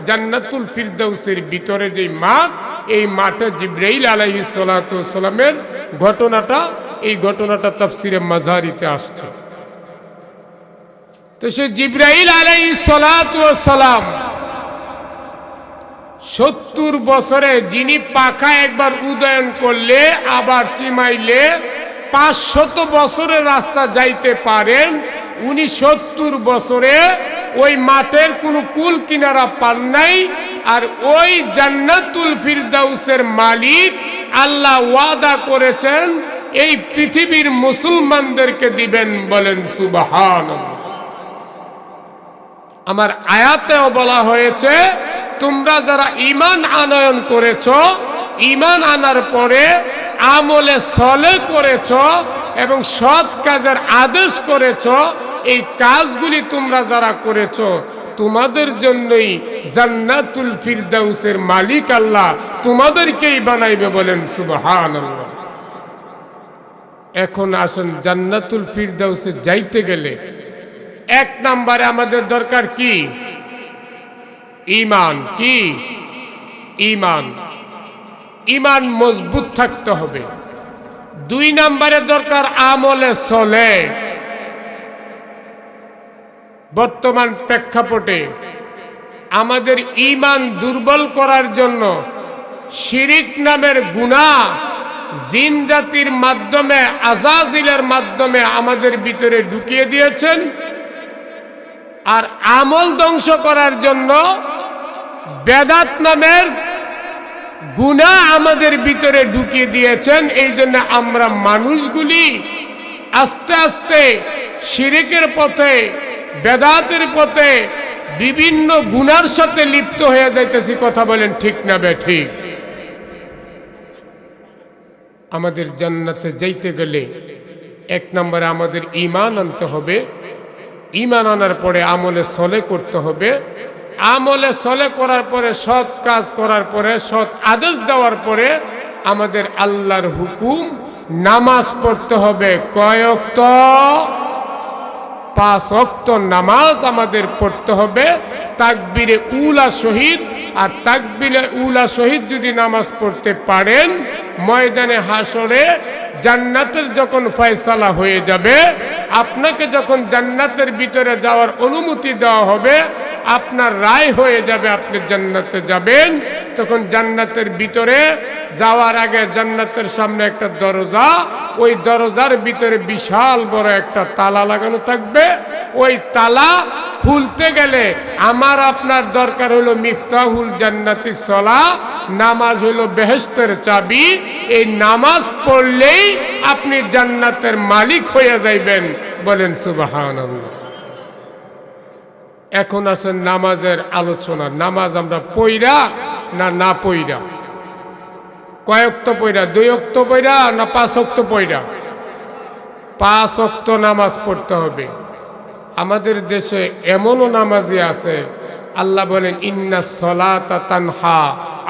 জান্নাতুল ফিরদাউসের ভিতরে যে মাঠ, এই মাঠে জিবরাইল আলাইহিস সালাতু ওয়াস সালামের ঘটনাটা, এই ঘটনাটা তাফসিরে মাযহারিতে আসছে। তো সে জিবরাইল আলাইহিস সালাতু ওয়াস সালাম 70 বছরে যিনি পাখা একবার উদয়ন করলে আবার চিমাইলে 500 বছরের রাস্তা যাইতে পারেন, উনি 70 বছরে ওই মাঠের কোনো কুল কিনারা পান নাই। আর ওই জান্নাতুল ফিরদাউসের মালিক আল্লাহ ওয়াদা করেছেন এই পৃথিবীর মুসলমানদেরকে দিবেন। বলেন সুবহানাল্লাহ। আমার আয়াতেও বলা হয়েছে, তোমরা যারা ঈমান আনয়ন করেছ, ঈমান আনার পরে আমলে সলে করেছ এবং সৎ কাজের আদেশ করেছ, এই কাজগুলি তোমরা যারা করেছ, তোমাদের জন্যই জান্নাতুল ফিরদাউসের মালিক আল্লাহ তোমাদেরকেই বানাইবে। বলেন সুবহানাল্লাহ। এখন আসেন, জান্নাতুল ফিরদাউসে যাইতে গেলে 1 নম্বরে আমাদের দরকার কি? ঈমান। কি? ঈমান। ঈমান মজবুত থাকতে হবে। 2 নম্বরে দরকার আমলে সলে। বর্তমান প্রেক্ষাপটে আমাদের ঈমান দুর্বল করার জন্য শিরিক নামের গুনাহ জিন জাতির মাধ্যমে, আজাজিলের মাধ্যমে আমাদের ভিতরে ঢুকিয়ে দিয়েছেন। আর আমল ধ্বংস করার জন্য বেদাত নামের গুনাহ আমাদের ভিতরে ঢুকিয়ে দিয়েছেন। এই জন্য আমরা মানুষগুলি আস্তে আস্তে শিরকের পথে, বেদাতের পথে, বিভিন্ন গুনার সাথে লিপ্ত হয়ে যাইতেছি। কথা বলেন ঠিক না বেঠিক? আমাদের জান্নাতে যাইতে গেলে এক নম্বরে আমাদের ঈমান আনতে হবে। ঈমান আনার পরে আমলে সলে করতে হবে। আমলে সলে করার পরে, সৎ কাজ করার পরে, সৎ আদেশ দেওয়ার পরে আমাদের আল্লাহর হুকুম নামাজ পড়তে হবে। কয় ওয়াক্ত? 5 ওয়াক্ত নামাজ আমাদের পড়তে হবে তাকবীরে উলা শহীদ। আর তাকবীরে উলা শহীদ যদি নামাজ পড়তে পারেন, ময়দানে হাসরে জান্নাতের যখন ফয়সালা হয়ে যাবে, আপনাকে যখন জান্নাতের ভিতরে যাওয়ার অনুমতি দেওয়া হবে, আপনার রায় হয়ে যাবে, আপনি জান্নাতে যাবেন, তখন জান্নাতের ভিতরে যাওয়ার আগে জান্নাতের সামনে একটা দরজা, ওই দরজার ভিতরে বিশাল বড় একটা তালা লাগানো থাকবে। ওই তালা খুলতে গেলে আমার আপনার দরকার হলো মিফতাহুল জান্নাতি সলা, নামাজ হলো বেহেশতের চাবি। এই নামাজ পড়লেই আপনি জান্নাতের মালিক হয়ে যাইবেন। বলেন সুবহানাল্লাহ। এখন আসেন নামাজের আলোচনা। নামাজ আমরা পইরা না পইরা? কয় ওয়াক্ত পইরা? 2 ওয়াক্ত পইরা না 5 ওয়াক্ত পইরা? 5 ওয়াক্ত নামাজ পড়তে হবে। আমাদের দেশে এমনও নামাজি আছে, আল্লাহ বলেন ইন্নাস সালাতা তানহা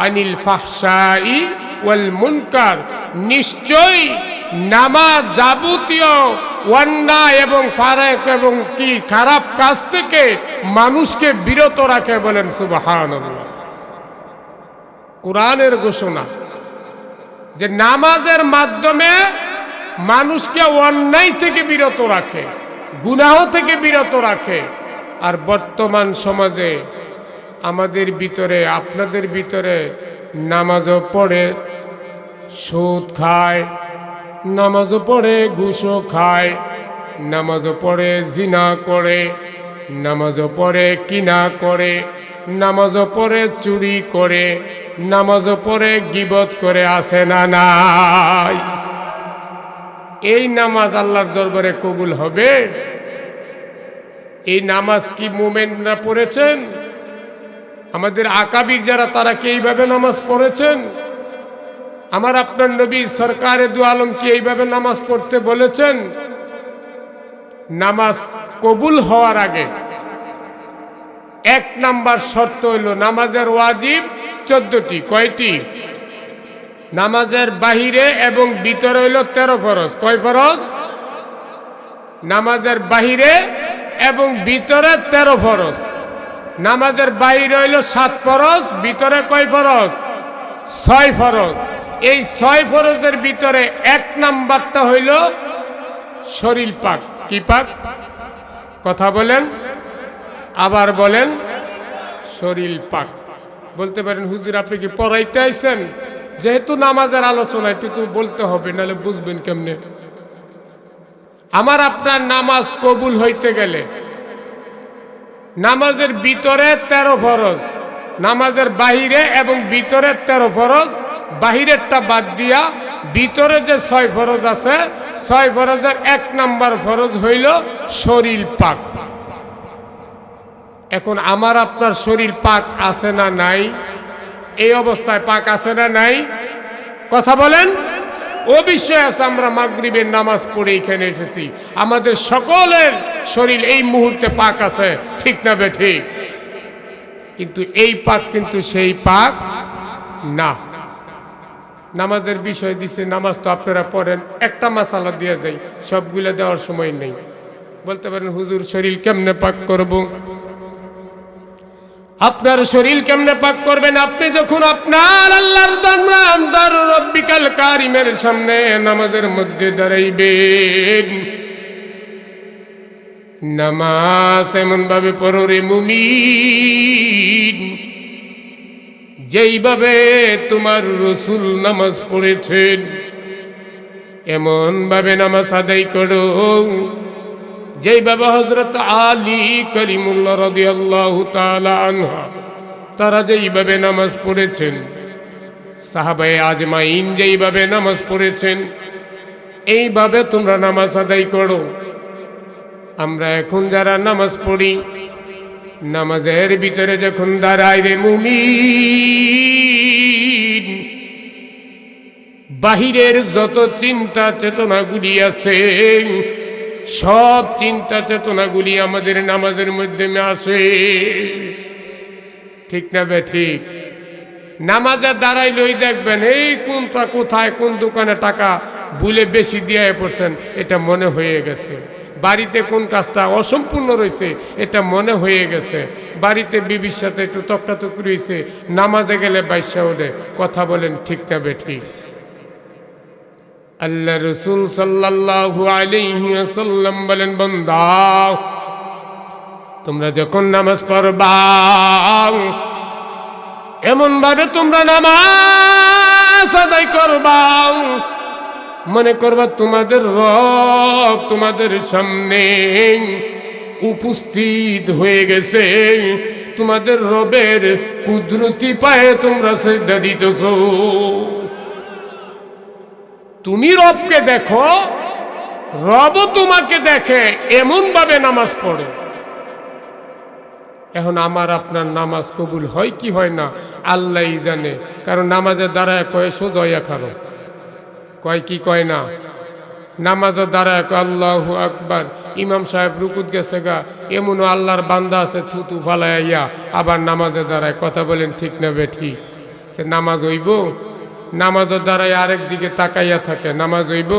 আনিল ফাহশাই ওয়াল মুনকার, নিশ্চয়ই নামাজ যাবতীয় অন্যায় এবং ফারাক এবং কি খারাপ কাজ থেকে মানুষকে বিরত রাখে। বলেন সুবহানাল্লাহ। কোরআনের ঘোষণা যে নামাজের মাধ্যমে মানুষকে অন্যায় থেকে বিরত রাখে, গুনাহ থেকে বিরত রাখে। আর বর্তমান সমাজে আমাদের ভিতরে, আপনাদের ভিতরে নামাজও পড়ে সুদ খায়, নামাজও পড়ে ঘুষও খায়, নামাজও পড়ে জিনা করে, নামাজও পড়ে কিনা করে, নামাজও পড়ে চুরি করে, নামাজও পড়ে গীবত করে। আসে না নাই? এই নামাজ আল্লাহর দরবারে কবুল হবে? এই নামাজ কি মুমিনরা পড়েছেন? আমাদের আকাবির যারা, তারা কি এইভাবে নামাজ পড়েছেন? আমার আপনার নবী সরকারে দু আলম কি এইভাবে নামাজ পড়তে বলেছেন? নামাজ কবুল হওয়ার আগে 1 নাম্বার শর্ত হইল নামাজের ওয়াজিব 14টি। কয়টি? নামাজের বাহিরে এবং ভিতরে হইল 13 ফরজ। কয় ফরজ? নামাজের বাহিরে এবং ভিতরে 13 ফরজ। নামাজের বাহিরে হইল 7 ফরজ, ভিতরে কয় ফরজ? 6 ফরজ। এই 6 ফরজের ভিতরে 1 নাম্বারটা হইল শরীর পাক। কি পাক? কথা বলেন, আবার বলেন। শরীর পাক। বলতে পারেন হুজুর আপনি কি পড়াইতে আইছেন? যেহেতু নামাজের আলোচনা একটু তো বলতে হবে, নাহলে বুঝবেন কেমনে? আমার আপনার নামাজ কবুল হইতে গেলে নামাজের ভিতরে 13 ফরজ, নামাজের বাহিরে এবং ভিতরে 13 ফরজ, বাহিরেরটা বাদ দিয়া ভিতরে যে 6 ফরজ আছে, 6 ফরজের 1 নাম্বার ফরজ হইল শরীর পাক। এখন আমার আপনার শরীর পাক আছে না নাই? এই অবস্থায় পাক আছে না নাই? কথা বলেন। অবশ্যই আছে। আমরা মাগরিবের নামাজ পড়ে এখানে এসেছি, আমাদের সকলের শরীর এই মুহূর্তে পাক আছে, ঠিক না বেঠিক? কিন্তু এই পাক কিন্তু সেই পাক না। নামাজের বিষয় দিছে, নামাজ তো আপনারা পড়েন, একটা মাসালা দিয়ে যাই, সবগুলো দেওয়ার সময় নেই। বলতে পারেন হুজুর শরীর কেমনে পাক করব? আপনার শরীর কেমনে পাক করবেন? আপনি যখন আপনার আল্লাহর দরবার রব্বিকাল কারিমের সামনে নামাজের মধ্যে দাঁড়াইবেন, নামাজ এমন ভাবে পড়ো রে মুমিন যেইভাবে তোমার রাসূল নামাজ পড়েছেন, এমন ভাবে নামাজ আদায় করো যেইভাবে হযরত আলী করিমুল্লাহ রাদিয়াল্লাহু তাআলা আনহু তারা যেইভাবে নামাজ পড়েছেন। সাহাবায়ে আজমাইন যেইভাবে নামাজ পড়েছেন এইভাবে তোমরা নামাজ আদায় করো। আমরা এখন যারা নামাজ পড়ি, নামাজের ভিতরে যখন দাঁড়াই রে মুমিন, বাহিরের যত চিন্তা চেতনাগুলি আছে সব চিন্তা চেতনাগুলি আমাদের নামাজের মাধ্যমে আসে, ঠিক না বে ঠিক? নামাজের দাঁড়াইলেই দেখবেন এই কোনটা কোথায় কোন দোকানে টাকা ভুলে বেশি দিয়ে পড়ছেন এটা মনে হয়ে গেছে, বাড়িতে কোন কাজটা অসম্পূর্ণ রয়েছে এটা মনে হয়ে গেছে, বাড়িতে বিবির সাথে একটু তকটাতকি রয়েছে, নামাজে গেলে বাইশা ওঠে। কথা বলেন ঠিক না বে ঠিক? আল্লাহ রসুল সাল্লাল্লাহু আলাইহি ওয়াসাল্লাম বলেন, বান্দা তোমরা যখন নামাজ পড়বা এমন ভাবে তোমরা নামাজ আদায় করবা মনে করবা তোমাদের রব তোমাদের সামনে উপস্থিত হয়ে গেছে, তোমাদের রবের কুদরতি পায়ে তোমরা সিজদা দিতেছো। তুমি রবকে দেখো, রবও তোমাকে দেখে, এমন ভাবে নামাজ পড়ো। এখন আমার আপনার নামাজ কবুল হয় কি হয় না আল্লাহই জানে, কারণ নামাজের দ্বারা কয় সোজা খারো, কয় কি কয় না, নামাজের দ্বারা আল্লাহু আকবার, ইমাম সাহেব রুকুত গেছে গা, এমনও আল্লাহর বান্দা আছে থুতু ফালাইয়া আবার নামাজের দ্বারায়। কথা বলেন ঠিক না বে ঠিক? সে নামাজ হইব, নামাজের দ্বারাই আরেক দিকে তাকাইয়া থাকে, নামাজ হইব?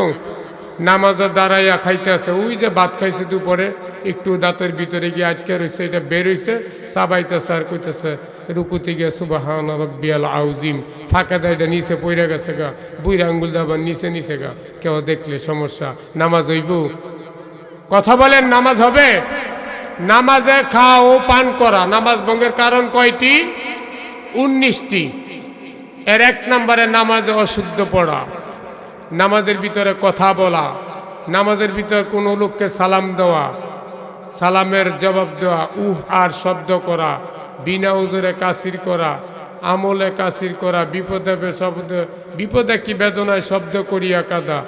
নামাজের দাঁড়াইয়া খাইতে আছে, ওই যে ভাত খাইছে দুপুরে একটু দাঁতের ভিতরে গিয়ে আটকে রয়েছে, এটা বের হয়েছে, চাবাইতেছে আর কইতেছে রুকুতে গিয়ে সুবহান রাব্বিয়াল আযীম, ফাঁকা দেয় এটা নিচে পড়ে গেছে গা, বুইরা আঙ্গুল দাবার নিচে গা, কেউ দেখলে সমস্যা। নামাজ হইব? কথা বলেন নামাজ হবে? নামাজে খাওয়া ও পান করা, নামাজ ভঙ্গের কারণ কয়টি? 19টি। এর 1 নম্বরে নামাজে অশুদ্ধ পড়া, নামাজের ভিতরে কথা বলা, নামাজের ভিতরে কোনো লোককে সালাম দেওয়া, সালামের জবাব দেওয়া, আর শব্দ করা, বিনা উজরে কাসির করা, আমলে কাসির করা, বিপদে কি বেদনায় শব্দ করিয়া কাঁদা।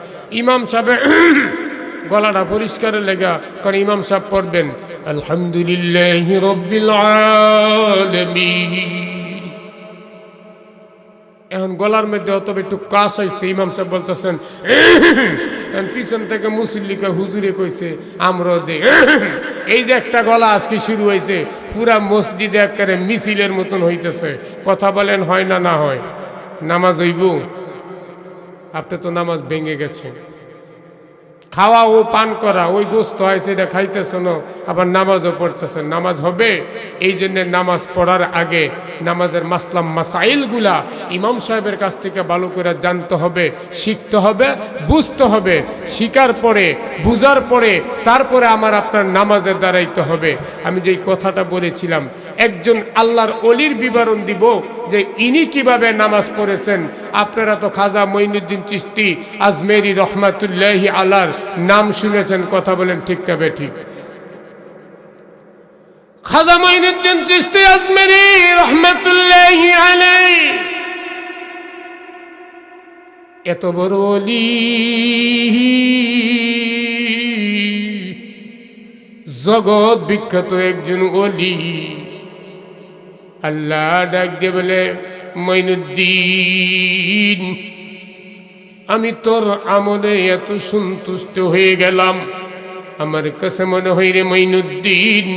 ইমাম সাহেব গলাটা পরিষ্কারের লেগা, কারণ ইমাম সাহেব পড়বেন আলহামদুলিল্লাহি রাব্বিল আলামিন। এখন গলার মধ্যে অত একটু কাশ হয়েছে, ইমাম সাহেব বলতেছেন, পিছন থেকে মুসল্লিকে হুজুরে কইছে আমরাও দে। এই যে একটা গলা আজকে শুরু হয়েছে, পুরা মসজিদে একেবারে মিছিলের মতন হইতেছে। কথা বলেন হয় না না হয়? নামাজ হইব? আপনি তো নামাজ ভেঙে গেছেন। খাওয়া ও পান করা, ওই গোস্ত হয়েছে এটা খাইতেছেন, আবার নামাজও পড়তেছেন, নামাজ হবে? এই জন্যে নামাজ পড়ার আগে নামাজের মাসলাম মাসাইলগুলা ইমাম সাহেবের কাছ থেকে ভালো করে জানতে হবে, শিখতে হবে, বুঝতে হবে। শিকার পরে, বুঝার পরে তারপরে আমার আপনার নামাজের দাঁড়াইতে হবে। আমি যেই কথাটা বলেছিলাম, একজন আল্লাহর অলির বিবরণ দিব যে ইনি কিভাবে নামাজ পড়েছেন। আপনারা তো খাজা মঈনুদ্দিন চিশতি আজমেরি রহমাতুল্লাহি আলার নাম শুনেছেন। কথা বলেন ঠিক না বেঠিক? খাজা মঈনুদ্দিন চিশতি আজমেরি রহমাতুল্লাহি আলাইহি এত বড় ওলি, জগৎ বিখ্যাত একজন ওলি। আল্লাহ ডাক দিয়ে বলে, মঈনুদ্দিন আমি তোর আমলে এত সন্তুষ্ট হয়ে গেলাম, আমার কাছে মনে হয় রে মঈনুদ্দিন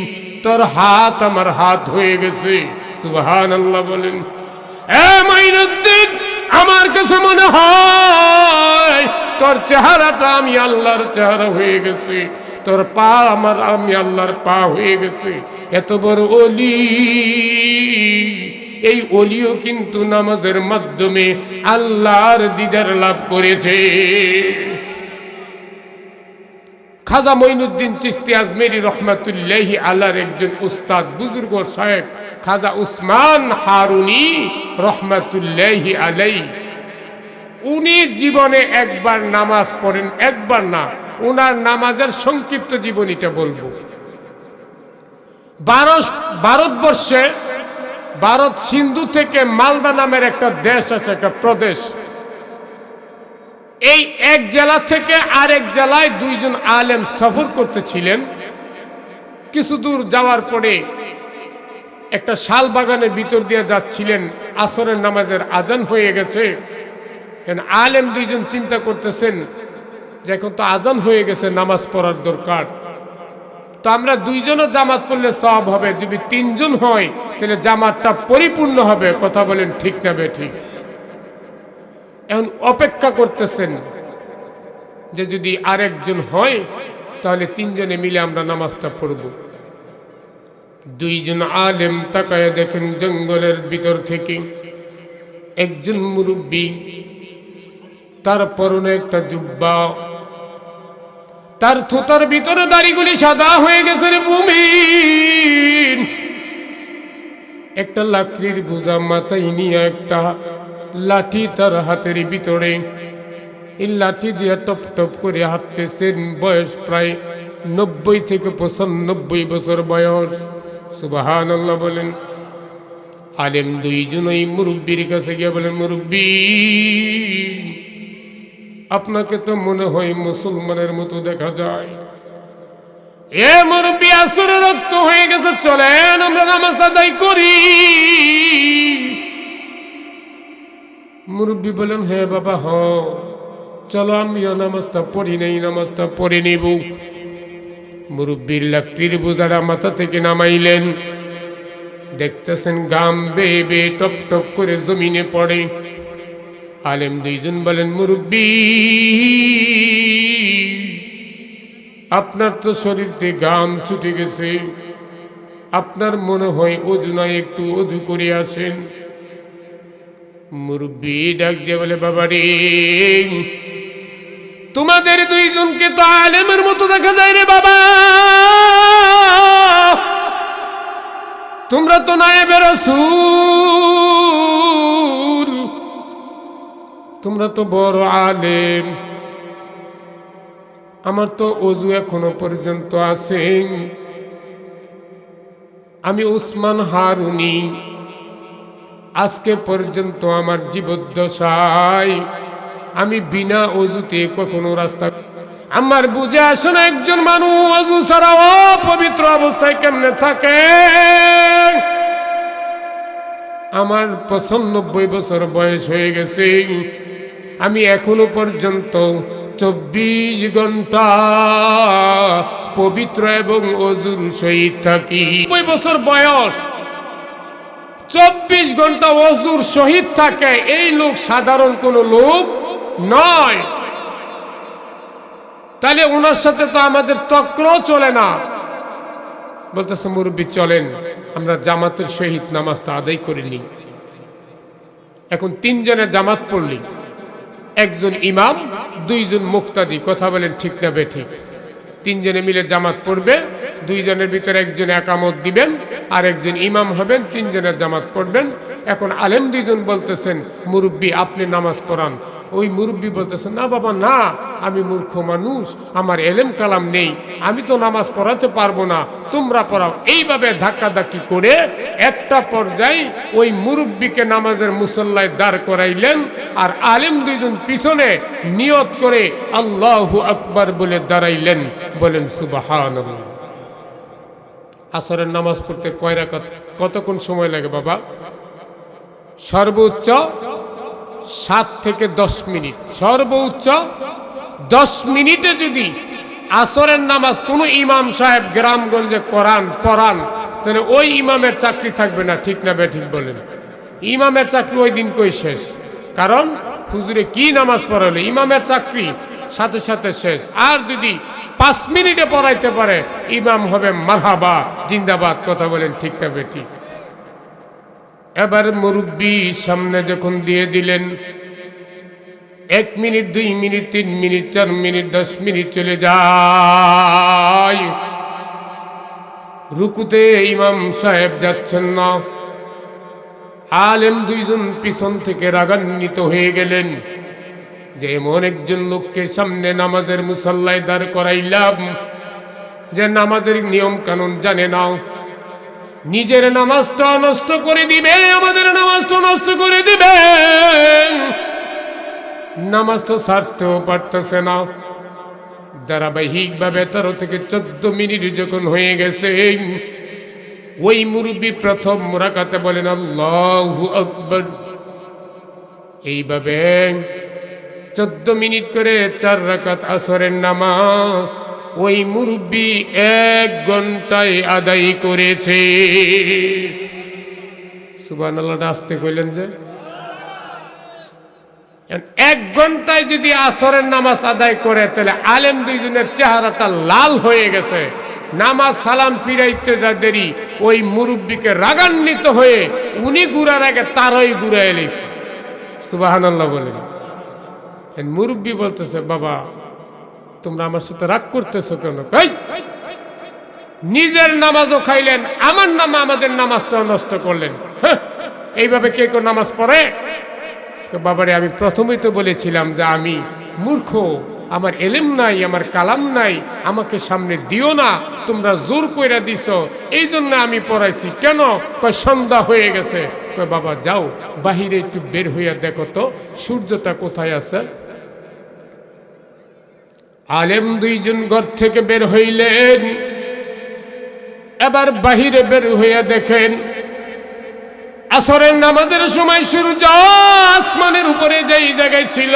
তোর হাত আমার হাত হয়ে গেছে। সুবহানাল্লাহ বলেন। এ মঈনুদ্দিন আমার কাছে মনে হয় তোর চেহারাটা আমি আল্লাহর চেহারা হয়ে গেছে, তোর পা আমি আল্লাহর পা হয়ে গেছে। এত বড় ওলি, এই ওলিও কিন্তু নামাজের মাধ্যমে আল্লাহর দিদার লাভ করেছে। খাজা মঈনুদ্দিন চিশতি আজমেরি রহমাতুল্লাহি আলাইহির একজন উস্তাদ বুজুর্গ শায়েখ খাজা উসমান হারুনি রহমাতুল্লাহি আলাইহি, উনি জীবনে একবার নামাজ পড়েন, একবার না, উনার নামাজের সংক্ষিপ্ত জীবনীটা বলবো। ভারতবর্ষে ভারত সিন্ধু থেকে মালদা নামের একটা দেশ আছে, একটা প্রদেশ। এই এক জেলা থেকে আরেক জেলায় দুইজন আলেম সফর করতেছিলেন। কিছু দূর যাওয়ার পরে একটা শাল বাগানের ভিতর দিয়ে যাচ্ছিলেন, আসরের নামাজের আজান হয়ে গেছে। আলেম দুইজন চিন্তা করতেছেন যে এখন তো আজান হয়ে গেছে, নামাজ পড়ার দরকার, তো আমরা দুইজনও জামাত পড়লে সওয়াব হবে, যদি তিনজন হয় তাহলে জামাতটা পরিপূর্ণ হবে। কথা বলেন ঠিক না বেঠিক? এখন অপেক্ষা করতেছেন যে যদি আরেকজন হয় তাহলে তিনজনে মিলে আমরা নামাজটা পড়ব। দুইজন আলেম তাকায় দেখেন জঙ্গলের ভিতর থেকে একজন মুরব্বী, তার পরনে একটা জুব্বা, তার থুতার ভিতরে দাড়িগুলি সাদা হয়ে গেছে রে মুমিন। একটা লাকড়ির বোঝা মাথায় নিয়ে একটা লাঠি তার হাতের ভিতরে, এই লাঠি দিয়ে টপ টপ করে হাঁটতেছেন। বয়স প্রায় 90 থেকে 95 বছর বয়স। সুবহানাল্লাহ বলেন। আলেম দুইজন ওই মুরব্বীর কাছে গিয়ে বলেন, মুরব্বী, আপনাকে তো মনে হয় মুসলমানের মতো দেখা যায়। এ মুরব্বী, আসরের রক্ত হয়ে গেছে, চলেন আমরা নামাজ আদায় করি। মুরব্বী বলেন, হ্যাঁ বাবা, হ চলো, আমিও নামাজটা পড়ি নেই, নামাজটা পড়ে নিব। মুরব্বীর লাকড়ির বোঝাটা মাথা থেকে নামাইলেন। দেখতেছেন গাম বেয়ে বেয়ে টপ টপ করে জমিনে পড়ে। আলেম দুইজন বলেন, মুরব্বী, আপনার তো শরীর থেকে গাম ছুটে গেছে, আপনার মনে হয় অজু নয়, একটু অজু করে আসেন। মুরব্বী ডাক দিয়ে বলে, বাবা রে, তোমাদের দুইজনকে তো আলেমের মতো দেখা যায় রে বাবা, তোমরা তো নায়েবে রাসূল, তোমরা তো বড় আলেম। আমার তো অজু এখনো পর্যন্ত আছে। আমি উসমান হারুনি, আজকে পর্যন্ত আমার জীবদ্দশায় আমি বিনা অজুতে কখনো রাস্তা, আমার বুঝে আসে না একজন মানুষ অজু ছাড়া অপবিত্র অবস্থায় কেমনে থাকে। আমার 95 বছর বয়স হয়ে গেছে, আমি এখনো পর্যন্ত 24 ঘন্টা পবিত্র এবং অজুর সহিত থাকি। 90 বছর বয়স, 24 ঘন্টা অজুর সহিত থাকে, এই লোক সাধারণ কোন লোক নয়। তাহলে ওনার সাথে তো আমাদের তক্রও চলে না। বলতেছে, মুরব্বী চলেন আমরা জামাতের সহিত নামাজটা আদায় করিনি। এখন তিনজনের জামাত পড়লি, একজন ইমাম, দুইজন মুক্তাদি। কথা বলেন ঠিক না বেঠিক? তিনজনে মিলে জামাত পড়বে, দুইজনের ভিতরে একজন একামত দিবেন, আর একজন ইমাম হবেন, তিনজনের জামাত পড়বেন। এখন আলেম দুইজন বলতেছেন, মুরব্বী আপনি নামাজ পড়ান। ওই মুরব্বী বলতেছেন, না বাবা না, আমি মূর্খ মানুষ, আমার এলেম কালাম নেই, আমি তো নামাজ পড়াতে পারবো না, তোমরা পড়াও। এইভাবে ধাক্কাধাক্কি করে একটা পর্যায়ে ওই মুরব্বীকে নামাজের মুসল্লায় দাঁড় করাইলেন, আর আলেম দুইজন পিছনে নিয়ত করে আল্লাহু আকবার বলে দাঁড়াইলেন। বলেন সুবহানাল্লাহ। আসরের নামাজ পড়তে কয় রাকাত, কতক্ষণ সময় লাগে বাবা? সর্বোচ্চ 7 থেকে 10 মিনিট, সর্বোচ্চ 10 মিনিটে যদি আসরের নামাজ কোনো ইমাম সাহেব গ্রামগঞ্জে পড়ান, তাহলে ওই ইমামের চাকরি থাকবে না। ঠিক না বেঠিক বলেন? ইমামের চাকরি ওই দিন কই শেষ। কারণ হুজুরে কি নামাজ পড়ালে, ইমামের চাকরি সাথে সাথে শেষ। আর যদি 5 মিনিটে পড়াইতে পারে, ইমাম হবে মারহাবা, জিন্দাবাদ। কথা বলেন ঠিক না বেঠিক? এবার মুরব্বী সামনে যখন দিয়ে দিলেন, 1 minute, 2 minute, 3 minute, 4 minute, 10 minute চলে যায়। রুকুতে ইমাম সাহেব যাচ্ছেন না। আলেম দুইজন পিছন থেকে রাগান্বিত হয়ে গেলেন যে এমন একজন লোককে সামনে নামাজের মুসল্লায় দাঁড় করাইলাম যে নামাজের নিয়ম কানুন জানে না, নিজের নামাজটা নষ্ট করে দিবে, আমাদের নামাজটা নষ্ট করে দিবে। নামাজ তো ছাড়তেও পারতেছে না। ধারাবাহিকভাবে 13 থেকে 14 মিনিট যখন হয়ে গেছে, ওই মুরব্বী প্রথম রাকাতে বলেন আল্লাহু আকবার। এইভাবে 14 মিনিট করে 4 রাকাত আসরের নামাজ ওই মুরব্বী 1 ঘন্টায় আদায় করেছে। সুবহানাল্লাহ, আসতে কইলেন যে 1 ঘন্টায় যদি আসরের নামাজ আদায় করে, তাহলে আলেম দুইজনের চেহারাটা লাল হয়ে গেছে। নামাজ সালাম ফিরাইতে যা দেরি, ওই মুরব্বীকে রাগান্বিত হয়ে উনি ঘুরার আগে তারই ঘুরে এলেছে। সুবহানাল্লাহ বলেন। মুরব্বী বলতেছে, বাবা তোমরা আমার সাথে রাগ করতেছো কেন? কই নিজের নামাজও খাইলেন, আমার নামে আমাদের নামাজটাও নষ্ট করলেন। হ্যাঁ, এইভাবে কে কেউ নামাজ পড়ে? বাবারে, আমি প্রথমেই তো বলেছিলাম যে আমি মূর্খ, আমার এলেম নাই, আমার কালাম নাই, আমাকে সামনে দিও না, তোমরা জোর কইরা দিছ, এই জন্য আমি পড়াইছি। কেন? কয় সন্ধ্যা হয়ে গেছে। কয় বাবা যাও বাহিরে একটু বের হইয়া দেখো তো সূর্যটা কোথায় আছে। আলেম দুইজন ঘর থেকে বের হইলেন, এবার বাহিরে বের হইয়া দেখেন আসরের নামাজের সময় সূর্য আসমানের উপরে যেই জায়গায় ছিল,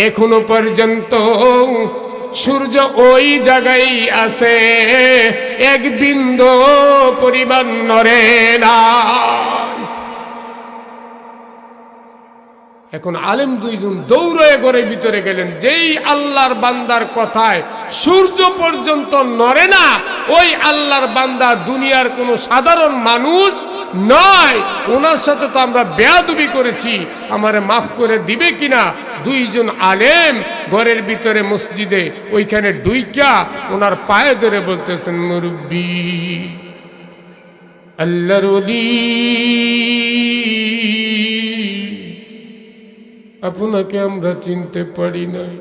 এখনো পর্যন্ত সূর্য ওই জায়গায় আছে, এক বিন্দু পরিমাণ নড়ে না। এখন আলেম দুইজন দৌড়ে ঘরের ভিতরে গেলেন। যেই আল্লাহর বান্দার কথায় সূর্য পর্যন্ত নড়ে না, ওই আল্লাহর বান্দা দুনিয়ার কোনো সাধারণ মানুষ নয়। ওনার সাথে তো আমরা বেয়াদবি করেছি, আমারে মাফ করে দিবে কিনা। দুইজন আলেম ঘরের ভিতরে মসজিদে ওইখানে ডুইকা ওনার পায়ে ধরে বলতেছেন, মুরব্বি আল্লাহর ওলি, আপনাকে আমরা চিনতে পারি নাই,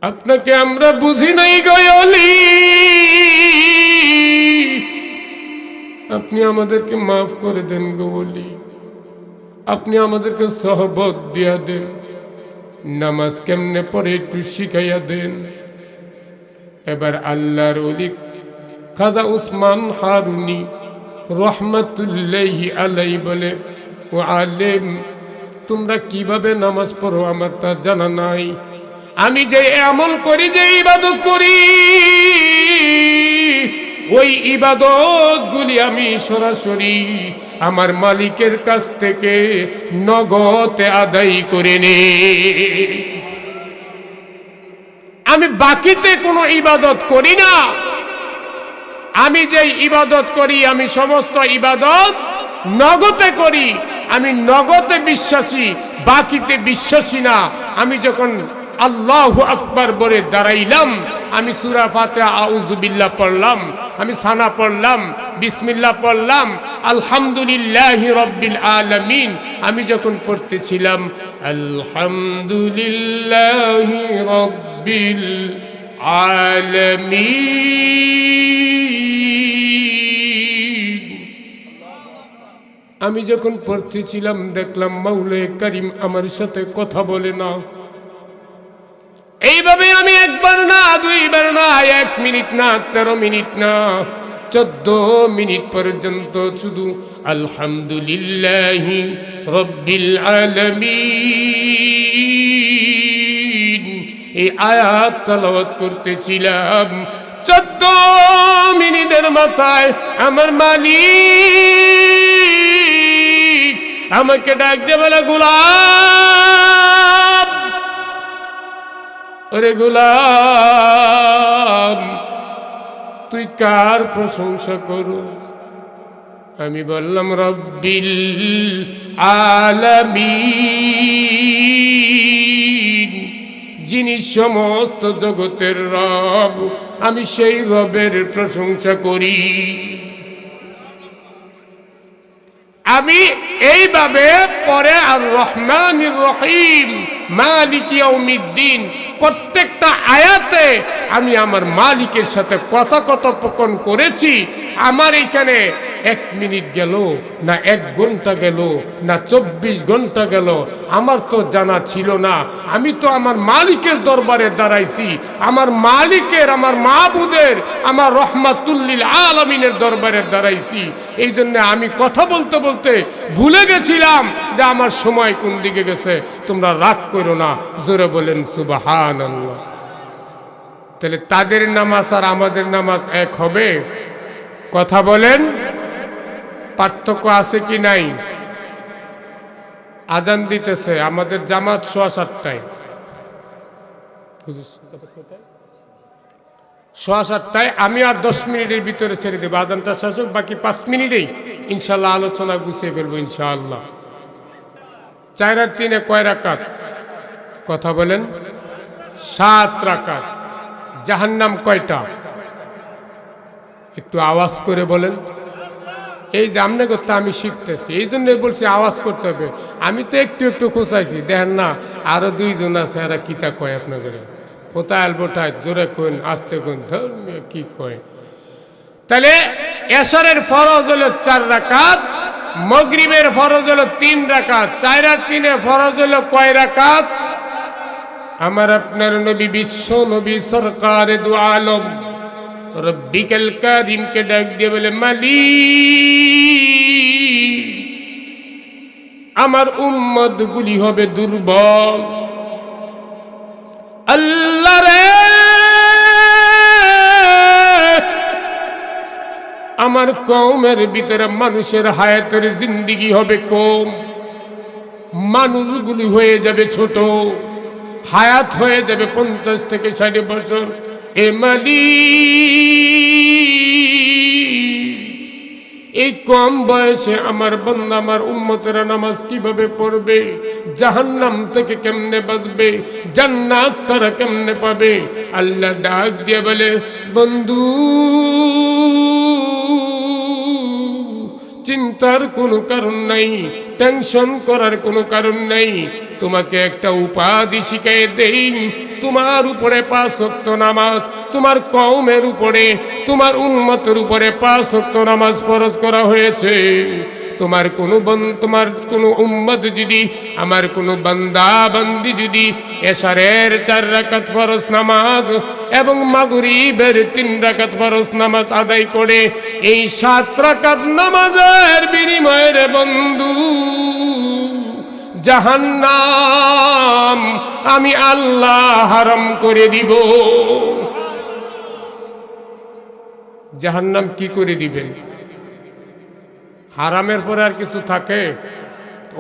আপনাকে আমরা বুঝি নাই গো ওলি, আপনি আমাদেরকে মাফ করে দেন গো ওলি, আপনি আমাদেরকে সহবত দিয়া দেন, নামাজ কেমনে পড়ে একটু শিখাইয়া দেন। এবার আল্লাহর ওলি খাজা উসমান হারুনি রহমাতুল্লাহি আলাইহি বলে, ও আলেম, তোমরা কিভাবে নামাজ পড়ো আমার তা জানা নাই। আমি যে আমল করি, যে ইবাদত করি, ওই ইবাদত গুলি আমি সরাসরি আমার মালিকের কাছ থেকে নগদে আদায় করে নে। আমি বাকিতে কোনো ইবাদত করি না। আমি যে ইবাদত করি, আমি সমস্ত ইবাদত নগদে করি। আমি নগদে বিশ্বাসী, বাকিতে বিশ্বাসী না। আমি যখন আল্লাহু আকবার বলে দাঁড়াইলাম, আমি সূরা ফাতিহা আউযু বিল্লাহ পড়লাম, আমি সানা পড়লাম, বিসমিল্লাহ পড়লাম, আলহামদুলিল্লাহি রাব্বিল আলামিন। আমি যখন পড়তেছিলাম আলহামদুলিল্লাহি রাব্বিল আলামিন, আমি যখন পড়তেছিলাম দেখলাম মাওলায়ে কারীম আমার সাথে কথা বলে না। এইভাবে আমি একবার না, দুইবার না, 1 মিনিট না, 13 মিনিট না, 14 মিনিট পর্যন্ত শুধু আলহামদুলিল্লাহি রাব্বিল আলামিন এই আয়াত তেলাওয়াত করতেছিলাম। 14 মিনিটের মাথায় আমার মালিক আমাকে ডাক দিয়ে বলে, গোলাম, ওরে গোলাম, তুই কার প্রশংসা করো? আমি বললাম রব্বিল আলামিন, যিনি সমস্ত জগতের রব, আমি সেই রবের প্রশংসা করি। আমি এইভাবে পরে আর রহমানির রহিম মালিক ইয়াউমিদ্দিন প্রত্যেকটা আয়াতে আমি আমার মালিকের সাথে কথোপকথন করেছি। আমার এইখানে 1 মিনিট গেল না 1 ঘন্টা গেল না 24 ঘন্টা গেল, আমার তো জানা ছিল না। আমি তো আমার মালিকের দরবারে দাঁড়াইছি, আমার মালিকের, আমার মাবুদের, আমার রহমাতুল্লিল আলামিনের দরবারে দাঁড়াইছি। এই জন্য আমি কথা বলতে বলতে ভুলে গেছিলাম যে আমার সময় কোন দিকে গেছে। তোমরা রাগ করো না, জোরে বলেন সুবহানাল্লাহ। তাহলে তাদের নামাজ আর আমাদের নামাজ এক হবে? কথা বলেন, পার্থক্য আছে কি নাই? আজান দিতেছে, আমাদের জামাত 7:15টায়, 7:15টায়। আমি আর 10 মিনিটের ভিতরে ছেড়ে দেবো, আজানটা শেষ হোক, বাকি 5 মিনিটেই ইনশাল্লাহ আলোচনা গুছিয়ে ফেলবো ইনশাআল্লাহ। 4 আর 3 কয় রাকাত? কথা বলেন, 7 রাকাত। জাহান্নাম কয়টা? একটু আওয়াজ করে বলেন। এই যে আমনে করতে আমি শিখতেছি, এই জন্যই বলছি আওয়াজ করতে হবে। আমি তো একটু একটু খোঁচাইছি, দেখেন না আরো 2 জন আছে, এরা কিতা কয় আপনাদের? কোথায় আলবোটায় জোরে কোন, আস্তে কোন, ধর্মীয় কি কয়। তাহলে এশারের ফরজ হলো 4 রাকাত, মাগরিবের ফরজ হলো 3 রাকাত। 4 আর 3 ফরজ হলো কয় রাকাত? আমার আপনার নবী, বিশ্ব নবী, সরকারে দু আলম রব্বিকাল কারিমকে ডাক দিয়ে বলে, মালিক আমার উম্মত গুলি হবে দুর্বল। আল্লাহ রে, আমার কওমের ভিতরে মানুষের হায়াতের জিন্দেগি হবে কম, মানুষগুলি হয়ে যাবে ছোট, হায়াত হয়ে যাবে 50 থেকে 60 বছর। এ মালিক, এই কম বয়সে আমার বান্দা, আমার উম্মতেরা নামাজ কিভাবে পড়বে? জাহান্নাম থেকে কেমনে বাঁচবে? জান্নাত তারা কেমনে পাবে? আল্লাহ ডাক দিয়ে বলে, বন্ধু চিন্তার কোনো কারণ নাই, টেনশন করার কোনো কারণ নাই। তোমাকে একটা উপাধি শিখাই দেই, তোমার উপরে 5 ওয়াক্ত নামাজ, তোমার কওমের উপরে, তোমার উম্মতের উপরে 5 ওয়াক্ত নামাজ ফরজ করা হয়েছে। তোমার কোনো উম্মত যদি, আমার কোনো বান্দা বান্দি যদি এশারের 4 রাকাত ফরজ নামাজ এবং মাগরিবের 3 রাকাত ফরজ নামাজ আদায় করে, এই 7 রাকাত নামাজের বিনিময়ে রে বন্ধু, জাহান্নাম আমি আল্লাহ হারাম করে দিব। জাহান্নাম কি করে দিবেন? হারামের পরে আর কিছু থাকে?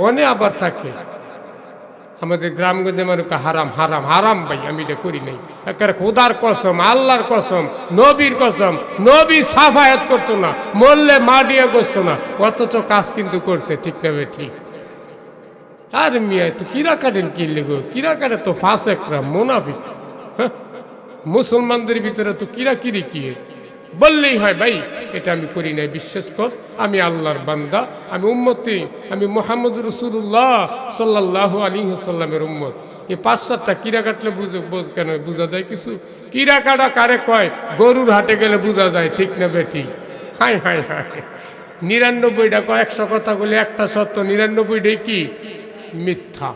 অনেক আবার থাকে। আমাদের গ্রামগঞ্জে মানুষ হারাম হারাম হারাম, ভাই আমি এটা করি নাই। একেবারে খোদার কসম, আল্লাহর কসম, নবীর কসম, নবী সাফায়াত করতো না, মরলে মাটিয়ে বসতো না, অথচ কাজ কিন্তু করছে। ঠিক তবে ঠিক। আর মিয়া তো কিরা কাটেন কি লেগো? কিরা কাটে তো ফাসেকরা, মুনাফিক। মুসলমানদের ভিতরে তো কিরাকিরি কি বললেই হয়, ভাই এটা আমি করি নাই, বিশ্বাস কর, আমি আল্লাহর বান্দা, আমি উম্মতি, আমি মুহাম্মদ রাসূলুল্লাহ সাল্লাল্লাহু আলাইহি ওয়াসাল্লামের উম্মত। এই 5-7টা কিরা কাটলে কেন বোঝা যায় কিছু? কিরা কাটা কারে কয়? গরুর হাটে গেলে বোঝা যায়, ঠিক না বেটি? হাই হাই হাই, 99টা কয়, 100 কথা বলে একটা সত্য, 99টাই কি মিথ্যা।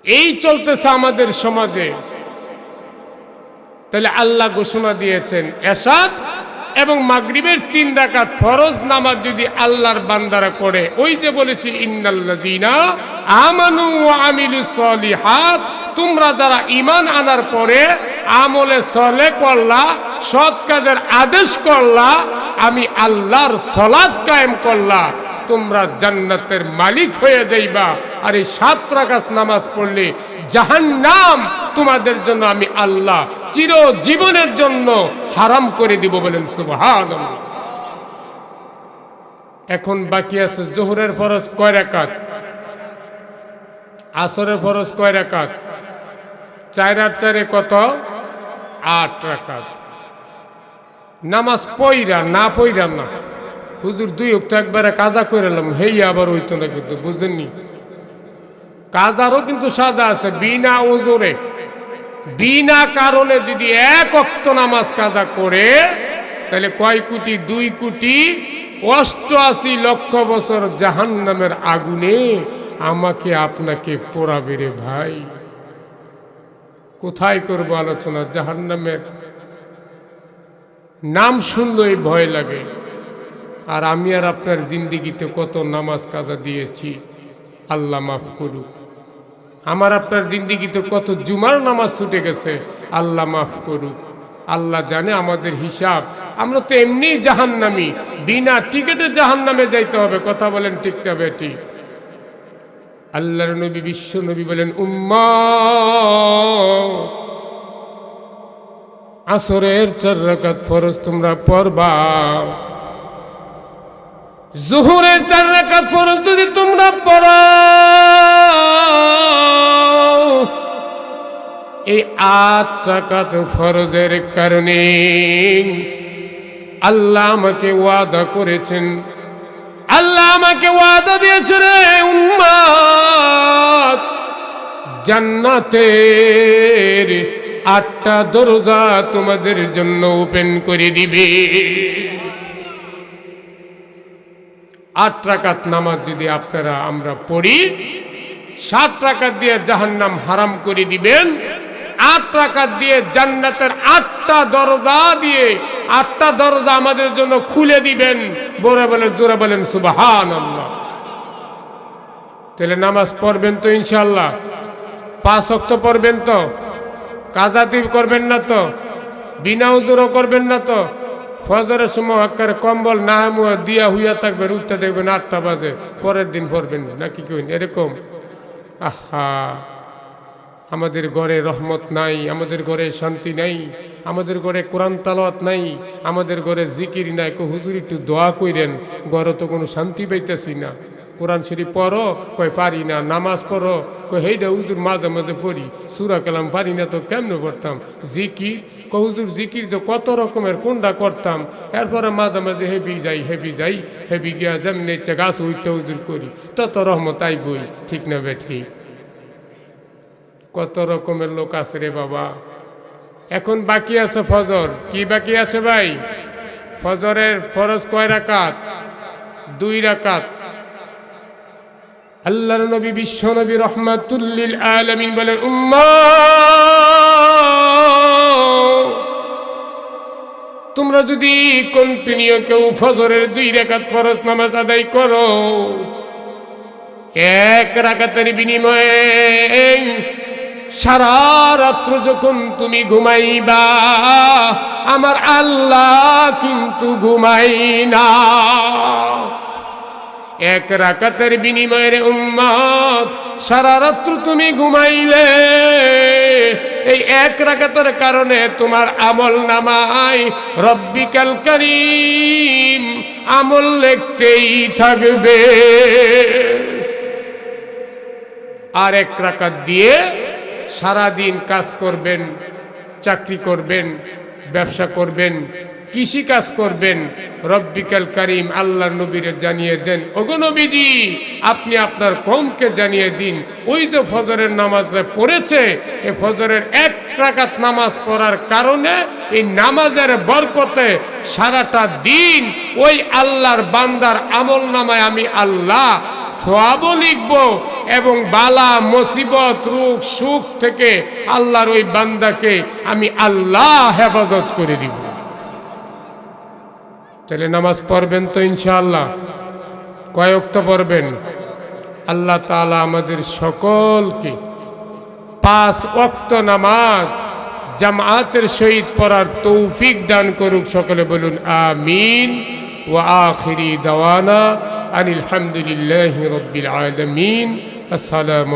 এই চলতেছে আমাদের সমাজে। তাহলে আল্লাহ ঘোষণা দিয়েছেন, এশার এবং মাগরিবের 3 রাকাত ফরজ নামাজ যদি আল্লাহর বান্দারা করে, ওই যে বলেছি ইন্নাল্লাযীনা আমানু ওয়া আমিলুস সলিহাত, তোমরা যারা ঈমান আনার পরে আমলে সলে করলা, সৎ কাজের আদেশ করলা, আমি আল্লাহর সালাত কায়েম করলা, তোমরা জান্নাতের মালিক হয়ে যাইবা। আর এই 7 রাকাত নামাজ পড়লে জাহান্নাম তোমাদের জন্য আমি আল্লাহ চিরজীবনের জন্য হারাম করে দিব। বলেন সুবহানাল্লাহ। এখন বাকি আছে জোহরের ফরজ কয় রাকাত? আসরের ফরজ কয় রাকাত? 4 আর 4 কত? 8 রাকাত। নামাজ পইরা না পইরা না, হুজুর 2 ওয়াক্ত একবারে কাজা করে এলাম, হেই আবার হইতো না, কিন্তু বুঝেননি কাজারও কিন্তু সাজা আছে, বিনা ওজরে বিনা কারণে যদি 1 ওয়াক্ত নামাজ কাজা করে তাহলে কয় কোটি? 2 কোটি 88 লক্ষ বছর জাহান্নামের আগুনে আমাকে আপনাকে পোড়াবে রে ভাই। কোথায় করব আলোচনা? জাহান্নামের নাম শুনলেই ভয় লাগে। আর আমি আর আপনার জিন্দিগিতে কত নামাজ কাজা দিয়েছি, আল্লাহ মাফ করুক। আমার আপনার জিন্দিগিতে কত জুমার নামাজ ছুটে গেছে, আল্লাহ মাফ করুক। আল্লাহ জানে আমাদের হিসাব। আমরা তো এমনিই জাহান্নামী, বিনা টিকেটে জাহান্নামে যাইতে হবে। কথা বলেন ঠিক না বেটি? আল্লাহর নবী বিশ্ব নবী বলেন, উম্মাহ আসরের 4 রাকাত ফরজ তোমরা পড়বা, জোহরের 4 রাকাত ফরজ যদি তোমরা পড়ো, এই 8 রাকাত ফরজের কারণে আল্লাহ আমাকে ওয়াদা করেছেন, আল্লাহ আমাকে ওয়াদা দিয়েছে রে উম্মত, জান্নাতের 8টা দরজা তোমাদের জন্য ওপেন করে দিবে। 8 রাকাত নামাজ যদি আপনারা আমরা পড়ি, 7 রাকাত দিয়ে জাহান্নাম হারাম করে দিবেন, 8 রাকাত দিয়ে জান্নাতের 8টা দরজা দিয়ে 8টা দরজা আমাদের জন্য খুলে দিবেন। বড় বলে জোরে বলেন সুবহানাল্লাহ। তাহলে নামাজ পড়বেন তো ইনশাআল্লাহ? 5 ওয়াক্ত পড়বেন তো? কাজাতিব করবেন না তো? বিনা উজুরও করবেন না তো? ফজরের সময় আকারে কম্বল না দিয়া হইয়া থাকবেন, উঠতে দেখবেন 8টা বাজে, পরের দিন পড়বেন নাকি কইন এরকম? আহা, আমাদের ঘরে রহমত নাই, আমাদের ঘরে শান্তি নাই, আমাদের ঘরে কোরআন তালাওয়াত নাই, আমাদের ঘরে জিকির নাই। হুজুর একটু দোয়া কইরেন, ঘরে তো কোনো শান্তি পাইতেছি না। কোরআন শরীফ পড়ো, কয় পারি না। নামাজ পড়ো, কয় হেইডা হুজুর মাঝে মাঝে পড়ি। সূরা কালাম পারি না তো কেমনে পড়তাম? জিকির, কয় হুজুর জিকির তো কত রকমের, কোনটা করতাম? এরপরে মাঝে মাঝে হেবি যাই, হেবি গিয়া যেমনি ইচ্ছে গাছ উঠতে হুজুর করি, তত রহমত আইবই। ঠিক না বে ঠিক? কত রকমের লোক আছে রে বাবা। এখন বাকি আছে ফজর। কি বাকি আছে ভাই? ফজরের ফরজ কয় রাকাত? 2 রাকাত। আল্লাহর নবী বিশ্ব নবী রাহমাতুল লিল আলামিন বলেন, উম্মাহ তোমরা যদি কন্টিনিউ কেউ ফজরের 2 রাকাত ফরজ নামাজ আদায় করো, 1 রাকাতের বিনিময়ে সারা রাত্র যখন তুমি ঘুমাইবা, আমার আল্লাহ কিন্তু ঘুমাই না। 1 রাকাতের বিনিময়ে উম্মত সারা রাত্র তুমি ঘুমাইলে, এই 1 রাকাতের কারণে তোমার আমল নামায় রব্বিকাল কারীম আমল লিখতেই থাকবে। আর 1 রাকাত দিয়ে সারাদিন কাজ করবেন, চাকরি করবেন, ব্যবসা করবেন, কৃষি কাজ করবেন। রব্বিকাল কারীম আল্লাহর নবীরে জানিয়ে দেন, ওগো নবীজি আপনি আপনার কওমকে জানিয়ে দিন, ওই যে ফজরের নামাজ পড়েছে, এই ফজরের 1 রাকাত নামাজ পড়ার কারণে এই নামাজের বরকতে সারাটা দিন ওই আল্লাহর বান্দার আমল নামায় আমি আল্লাহ সওয়াবও লিখব, এবং বালা মুসিবত রোগ সুখ থেকে আল্লাহর ওই বান্দাকে আমি আল্লাহ হেফাজত করে দিব। তাহলে নামাজ পড়বেন তো ইনশাআল্লাহ? কয় ওয়াক্ত পড়বেন? আল্লাহ তাআলা আমাদের সকলকে 5 ওয়াক্ত নামাজ জামাতের সহিত পড়ার তৌফিক দান করুক। সকলে বলুন আমিন। ওয়া আখিরি দাওয়ানা আনিল হামদুলিল্লাহি রাব্বিল আলামিন। আসসালামু